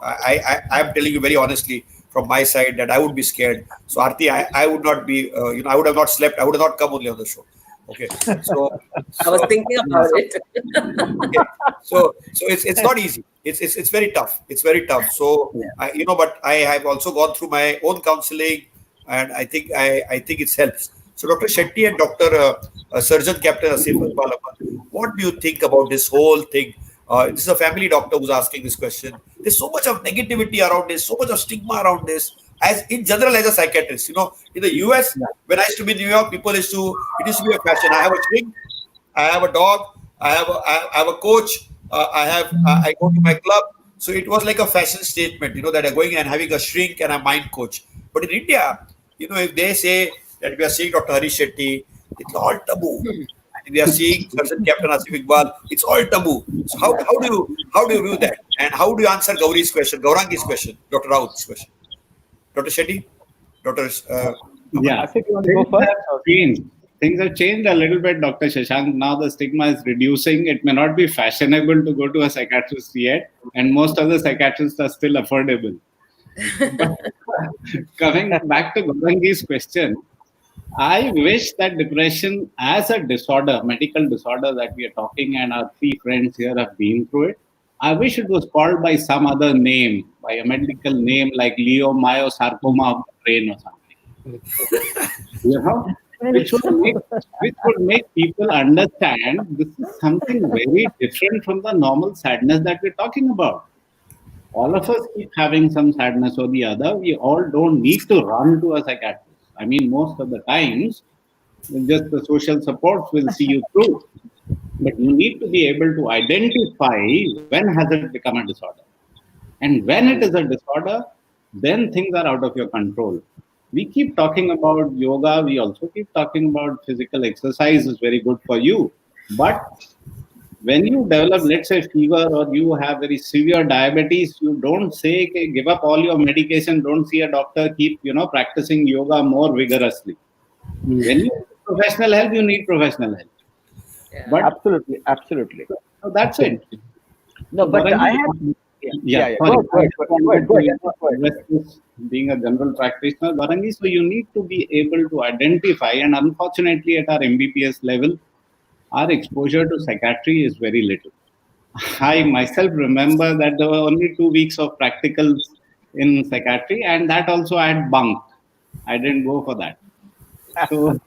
I am telling you very honestly from my side that I would be scared. So Arti, I would not be. I would have not slept. I would have not come only on the show. Okay, so I was thinking about it. okay. So it's not easy. It's very tough. It's very tough. So but I have also gone through my own counseling, and I think it helps. So Dr. Shetty and Dr. Surgeon Captain Asif Iqbal, what do you think about this whole thing? This is a family doctor who's asking this question. There's so much of negativity around this, so much of stigma around this. As in general, as a psychiatrist, in the US, when I used to be in New York, it used to be a fashion. I have a shrink, I have a dog, I have a coach, I go to my club. So it was like a fashion statement, that I'm going and having a shrink and a mind coach. But in India, if they say that we are seeing Dr. Harish Shetty, it's all taboo. And we are seeing Surgeon Captain Asif Iqbal, it's all taboo. So how do you view that? And how do you answer Gaurangi's question, Dr. Raut's question? Dr. Shetty? Dr. Yeah, Asif, you want to go first? changed. Things have changed a little bit, Dr. Shashank. Now the stigma is reducing. It may not be fashionable to go to a psychiatrist yet, and most of the psychiatrists are still affordable. But coming back to Gaurangi's question, I wish that depression as a disorder, medical disorder that we are talking, and our three friends here have been through it, I wish it was called by some other name, by a medical name like leiomyosarcoma of the brain or something. Which would make people understand this is something very different from the normal sadness that we're talking about. All of us keep having some sadness or the other. We all don't need to run to a psychiatrist. I mean, most of the times, just the social supports will see you through. But you need to be able to identify when has it become a disorder. And when it is a disorder, then things are out of your control. We keep talking about yoga. We also keep talking about physical exercise is very good for you. But when you develop, let's say, fever or you have very severe diabetes, you don't say, okay, give up all your medication, don't see a doctor, keep, practicing yoga more vigorously. When you need professional help, you need professional help. Yeah. But Absolutely. so that's it. No, but I have. Yeah. Go ahead. Being a general practitioner, Varangi, so you need to be able to identify, and unfortunately at our MBPS level, our exposure to psychiatry is very little. I myself remember that there were only 2 weeks of practicals in psychiatry, and that also I had bunked. I didn't go for that. So,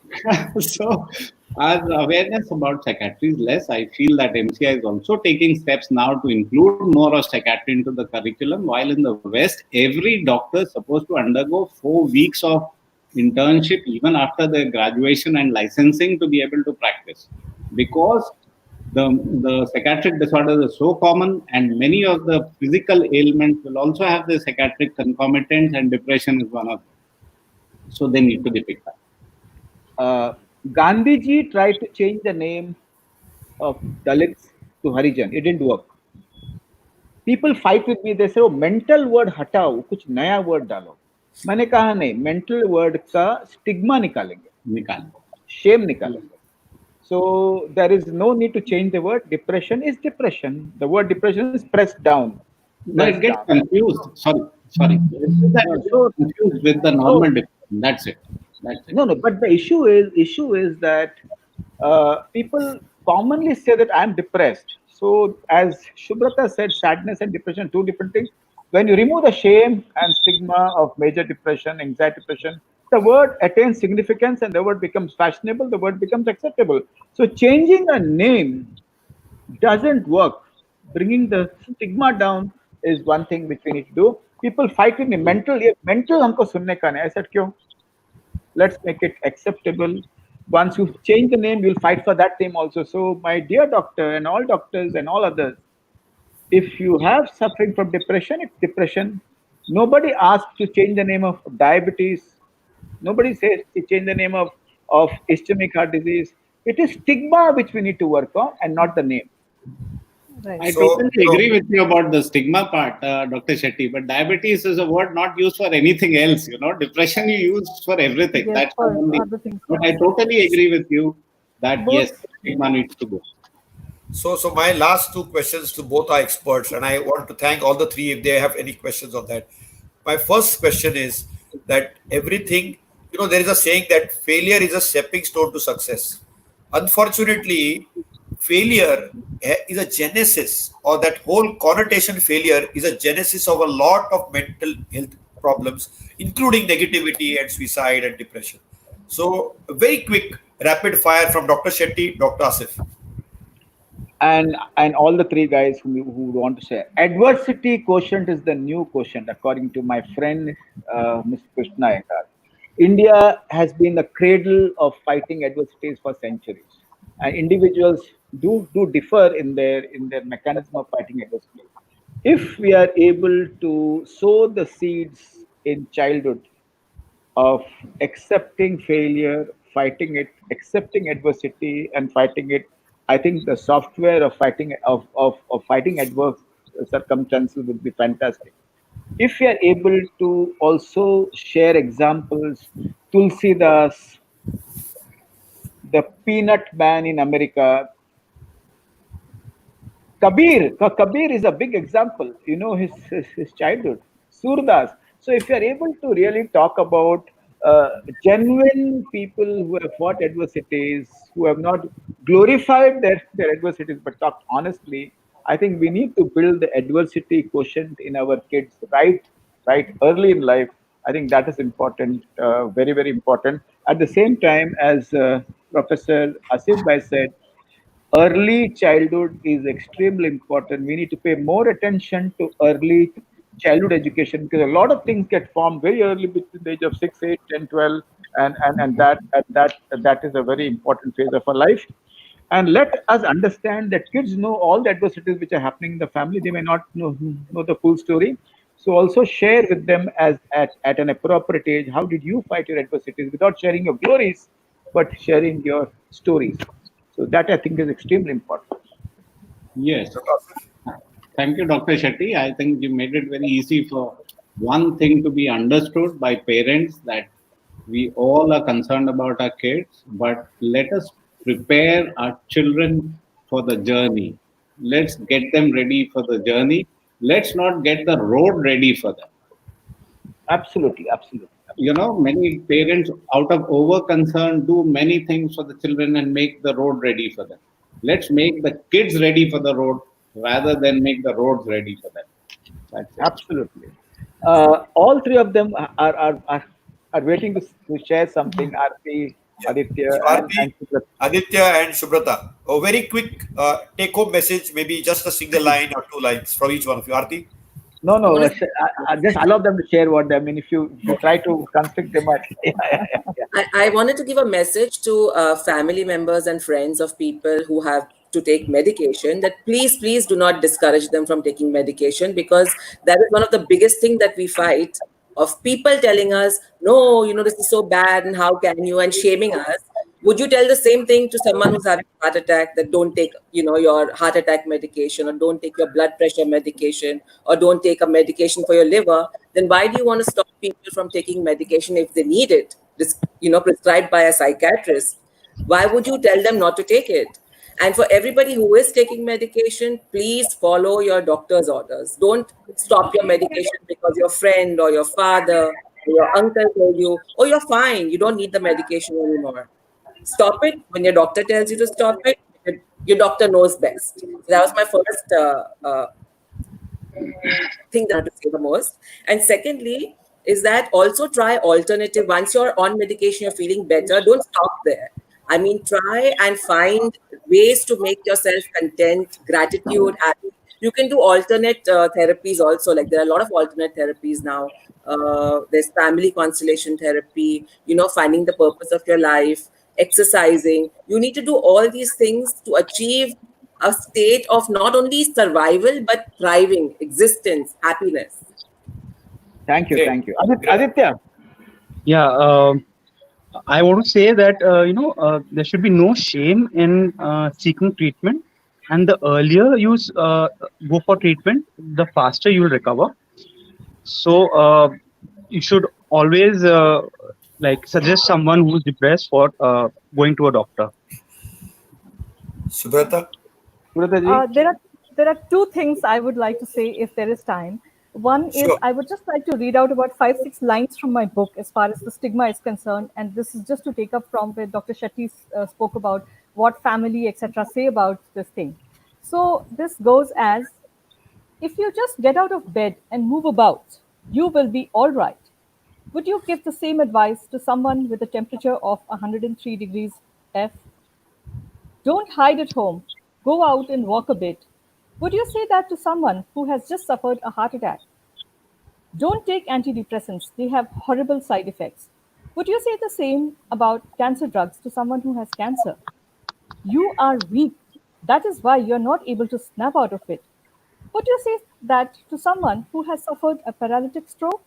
so our awareness about psychiatry is less. I feel that MCI is also taking steps now to include more of psychiatry into the curriculum. While in the West, every doctor is supposed to undergo 4 weeks of internship even after their graduation and licensing to be able to practice, because the psychiatric disorders are so common, and many of the physical ailments will also have the psychiatric concomitants, and depression is one of them. So they need to be picked up. Gandhiji tried to change the name of Dalits to Harijan. It didn't work. People fight with me. They say, "Oh, mental word हटाओ, कुछ नया word डालो." मैंने कहा नहीं, mental word का stigma निकालेंगे. निकाल. Shame nikalo. So there is no need to change the word. Depression is depression. The word depression is pressed down. No, it Pressed gets down. confused. Sorry. It No, gets so confused with the so normal depression. That's it. That's it. no. But the issue is that people commonly say that I'm depressed. So as Shubrata said, sadness and depression are two different things. When you remove the shame and stigma of major depression, anxiety depression, the word attains significance and the word becomes fashionable, the word becomes acceptable. So changing a name doesn't work. Bringing the stigma down is one thing which we need to do. People fight with me, mental हमको सुनने का नहीं. I said क्यों? Let's make it acceptable. Once you change the name, you'll fight for that name also. So, my dear doctor and all doctors and all others, if you have suffering from depression, it's depression. Nobody asks to change the name of diabetes. Nobody says to change the name of ischemic heart disease. It is stigma which we need to work on and not the name. Right. I So, totally agree with you about the stigma part, Dr. Shetty. But diabetes is a word not used for anything else. Depression you use for everything. Yes, That's for only. other things But I also. totally agree with you that Both. yes, stigma needs to go. so my last two questions to both our experts, and I want to thank all the three if they have any questions on that. My first question is that everything, there is a saying that failure is a stepping stone to success. Unfortunately, failure is a genesis, or that whole connotation failure is a genesis of a lot of mental health problems, including negativity and suicide and depression. So, a very quick rapid fire from Dr. Shetty, Dr. Asif. And all the three guys who want to share. Adversity quotient is the new quotient, according to my friend Mr. Krishna Iyengar. India has been the cradle of fighting adversities for centuries, and individuals do differ in their mechanism of fighting adversity. If we are able to sow the seeds in childhood of accepting failure, fighting it, accepting adversity, and fighting it. I think the software of fighting adverse circumstances would be fantastic. If we are able to also share examples, Tulsi Das, the peanut man in America, Kabir is a big example. His childhood. Surdas. So if you are able to really talk about genuine people who have fought adversities, who have not glorified their adversities, but talked honestly, I think we need to build the adversity quotient in our kids right early in life. I think that is important, very, very important. At the same time, as Professor Asif Bhai said, early childhood is extremely important. We need to pay more attention to early childhood education because a lot of things get formed very early between the age of 6, 8, 10, 12, and that is a very important phase of our life. And let us understand that kids know all the adversities which are happening in the family. They may not know the full story. So also share with them at an appropriate age, how did you fight your adversities without sharing your glories, but sharing your stories. So that I think is extremely important. Yes. Dr. Asif. Thank you, Dr. Shetty. I think you made it very easy for one thing to be understood by parents, that we all are concerned about our kids, but let us prepare our children for the journey. Let's get them ready for the journey. Let's not get the road ready for them. Absolutely, absolutely. Many parents, out of over concern, do many things for the children and make the road ready for them. Let's make the kids ready for the road rather than make the roads ready for them. That's it. Absolutely. All three of them are waiting to share something. Aarti, Yeah. Aditya, So, and Aarti, Aditya, and Shubrata, a very quick take-home message, maybe just a single line or two lines from each one of you. Aarti? no. I just allow them to share what they. I mean, if you try to constrict them, I wanted to give a message to family members and friends of people who have to take medication, that please do not discourage them from taking medication, because that is one of the biggest thing that we fight, of people telling us, no, this is so bad and how can you, and shaming us. Would you tell the same thing to someone who's having a heart attack, that don't take your heart attack medication, or don't take your blood pressure medication, or don't take a medication for your liver? Then why do you want to stop people from taking medication if they need it? prescribed by a psychiatrist, why would you tell them not to take it? And for everybody who is taking medication, please follow your doctor's orders. Don't stop your medication because your friend or your father or your uncle told you, oh, you're fine, you don't need the medication anymore. Stop it when your doctor tells you to stop it. Your doctor knows best. So that was my first thing that I want to say the most. And secondly, is that also try alternative. Once you're on medication, you're feeling better, don't stop there. I mean, try and find ways to make yourself content, gratitude, happy. You can do alternate therapies also. Like there are a lot of alternate therapies now. There's family constellation therapy, finding the purpose of your life, exercising. You need to do all these things to achieve a state of not only survival but thriving, existence, happiness. Thank you, Great. thank you. Aditya. Yeah, I want to say that there should be no shame in seeking treatment, and the earlier you go for treatment, the faster you will recover. So you should always suggest someone who's depressed for going to a doctor. Subrata? There are two things I would like to say if there is time. One is Sure. I would just like to read out about 5-6 lines from my book as far as the stigma is concerned, and this is just to take up from where Dr. Shetty spoke about what family etc. say about this thing. So this goes as, if you just get out of bed and move about, you will be all right. Would you give the same advice to someone with a temperature of 103 degrees F? Don't hide at home. Go out and walk a bit. Would you say that to someone who has just suffered a heart attack? Don't take antidepressants. They have horrible side effects. Would you say the same about cancer drugs to someone who has cancer? You are weak. That is why you're not able to snap out of it. Would you say that to someone who has suffered a paralytic stroke?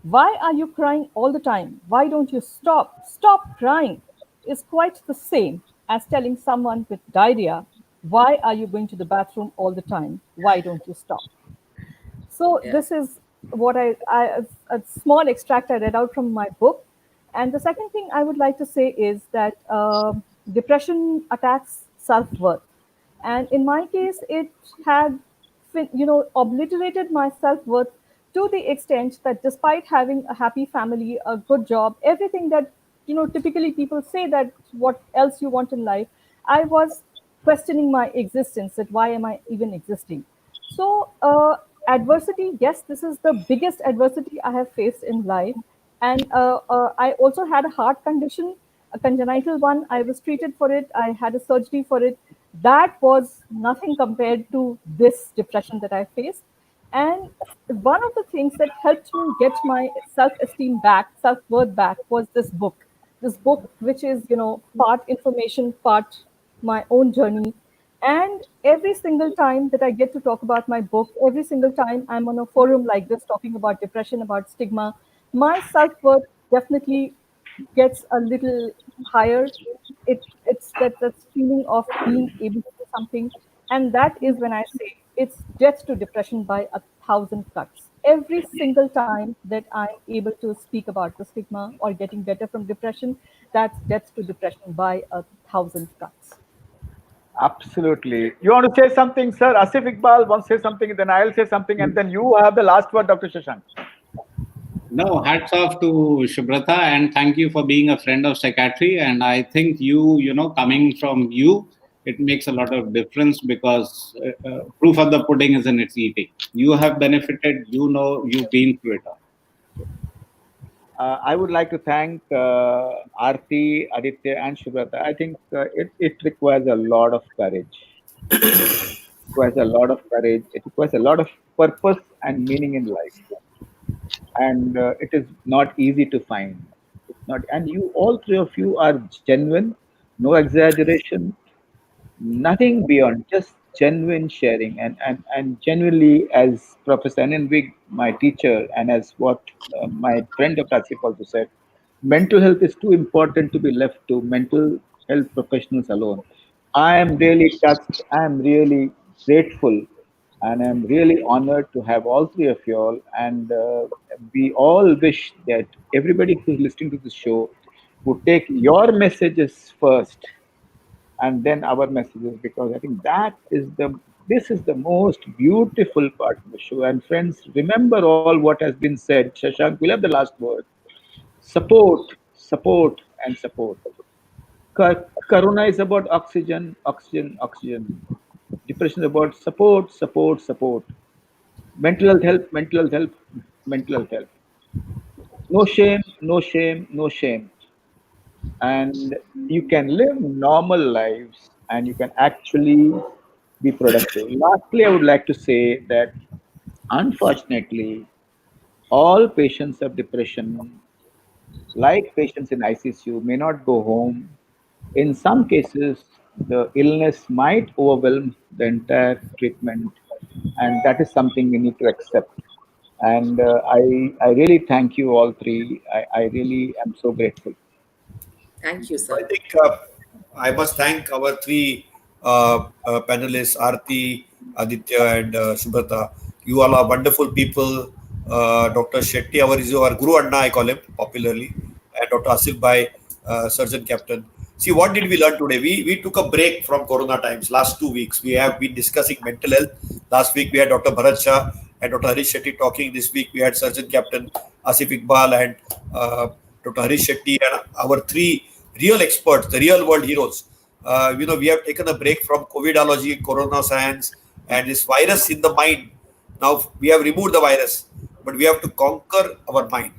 Why are you crying all the time? Why don't you stop? Stop crying is quite the same as telling someone with diarrhea, why are you going to the bathroom all the time? Why don't you stop? So Yeah. this is what a small extract I read out from my book. And the second thing I would like to say is that depression attacks self-worth. And in my case, it had, obliterated my self-worth to the extent that despite having a happy family, a good job, everything that, typically people say that what else you want in life, I was questioning my existence, that why am I even existing? So, adversity, yes, this is the biggest adversity I have faced in life. And I also had a heart condition, a congenital one. I was treated for it, I had a surgery for it. That was nothing compared to this depression that I faced. And one of the things that helped me get my self esteem back, self worth back, was this book. This book, which is, part information, part my own journey. And every single time that I get to talk about my book, every single time I'm on a forum like this talking about depression, about stigma, my self worth definitely gets a little higher. It's that feeling of being able to do something, and that is when I say it's death to depression by 1,000 cuts. Every single time that I'm able to speak about the stigma or getting better from depression, that's death to depression by 1,000 cuts. Absolutely. You want to say something, sir? Asif Iqbal wants to say something, then I'll say something, and then you have the last word, Dr. Shashank. No, hats off to Shubrata, and thank you for being a friend of psychiatry. And I think coming from you, it makes a lot of difference because proof of the pudding is in its eating. You have benefited, you've been through it all. I would like to thank Aarti, Aditya, and Shubrata. I think it requires a lot of courage. It requires a lot of courage. It requires a lot of purpose and meaning in life, and it is not easy to find. It's not, and you all three of you are genuine, no exaggeration, nothing beyond, just genuine sharing, and genuinely, as Professor Anand, my teacher, and as what my friend Dr. Asif also said, mental health is too important to be left to mental health professionals alone. I am really touched, I am really grateful, and I'm really honored to have all three of you all. And we all wish that everybody who's listening to this show would take your messages first and then our messages, because I think this is the most beautiful part of the show. And friends, remember all what has been said. Shashank, we'll have the last word. Support, support, and support. Karuna is about oxygen, oxygen, oxygen. Depression is about support, support, support. Mental health help, mental health help, mental health help. No shame, no shame, no shame. And you can live normal lives and you can actually be productive. Lastly, I would like to say that unfortunately, all patients of depression, like patients in ICU, may not go home. In some cases, the illness might overwhelm the entire treatment, and that is something we need to accept. And I really thank you all three. I really am so grateful. Thank you, I sir. think I must thank our three panelists, Arti, Aditya, and Subrata. You all are wonderful people. Dr. Shetty, our Guru Anna, I call him popularly, and Dr. Asif Bhai, Surgeon Captain. See, what did we learn today? We took a break from Corona times. Last 2 weeks, we have been discussing mental health. Last week, we had Dr. Bharat Shah and Dr. Harish Shetty talking. This week, we had Surgeon Captain Asif Iqbal and Dr. Harish Shetty, and our three real experts, the real world heroes. We have taken a break from COVIDology, Corona science, and this virus in the mind. Now we have removed the virus, but we have to conquer our mind.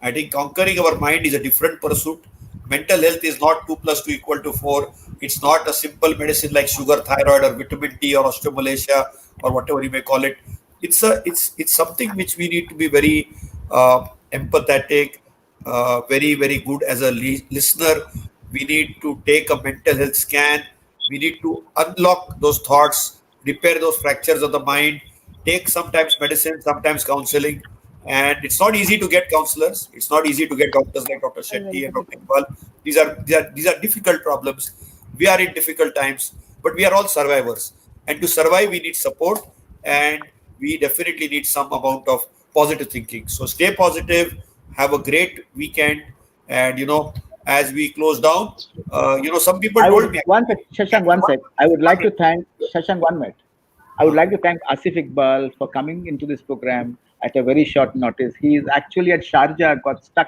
I think conquering our mind is a different pursuit. Mental health is not 2 plus 2 equal to 4. It's not a simple medicine like sugar, thyroid, or vitamin D, or osteomalacia, or whatever you may call it. It's something which we need to be very empathetic, very good as a listener. We need to take a mental health scan. We need to unlock those thoughts, repair those fractures of the mind, take sometimes medicine, sometimes counseling. And it's not easy to get counselors. It's not easy to get doctors like Dr. Very, very Shetty and Dr. difficult. Iqbal. These are difficult problems. We are in difficult times, but we are all survivors. And to survive, we need support, and we definitely need some amount of positive thinking. So stay positive, have a great weekend, and as we close down, some people I told would me. one sec, Shashank, one sec. I would like to thank Shashank 1 minute. I would like to thank Asif Iqbal for coming into this program at a very short notice. He is actually at Sharjah, got stuck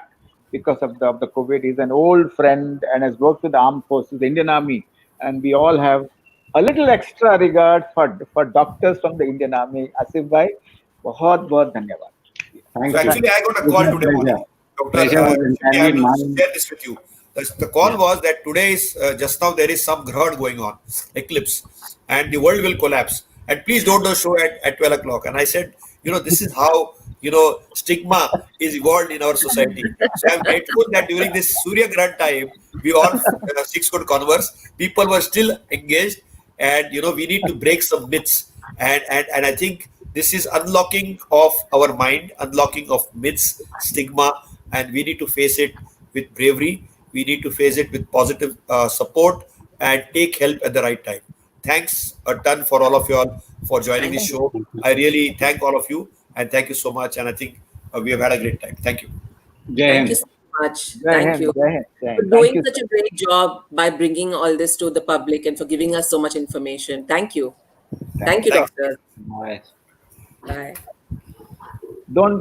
because of the COVID. He's an old friend and has worked with the armed forces, the Indian Army, and we all have a little extra regard for doctors from the Indian Army. Asif bhai, बहुत बहुत धन्यवाद. So Thank you. actually, I got a It's call my today pleasure. morning, Doctor. Pleasure was I entirely have to mine. share this with you. The call was that today is just now there is some grahan going on, eclipse, and the world will collapse. And please don't do a show at 12 o'clock. And I said, this is how stigma is evolved in our society. So I'm grateful that during this Surya Grahan time, we all six could converse. People were still engaged, and we need to break some myths. And I think this is unlocking of our mind, unlocking of myths, stigma, and we need to face it with bravery. We need to face it with positive support and take help at the right time. Thanks a ton for all of you all for joining Thank this you. show. I really thank all of you, and thank you so much. And I think we have had a great time. Thank you. Jai Thank you Hind. so much. Jai Thank Hind, you Jai Hind, Jai for Hind. Thank doing you. such a great job by bringing all this to the public and for giving us so much information. Thank you. Thank Thank you, you. Thanks. doctor. Bye. Bye. Don't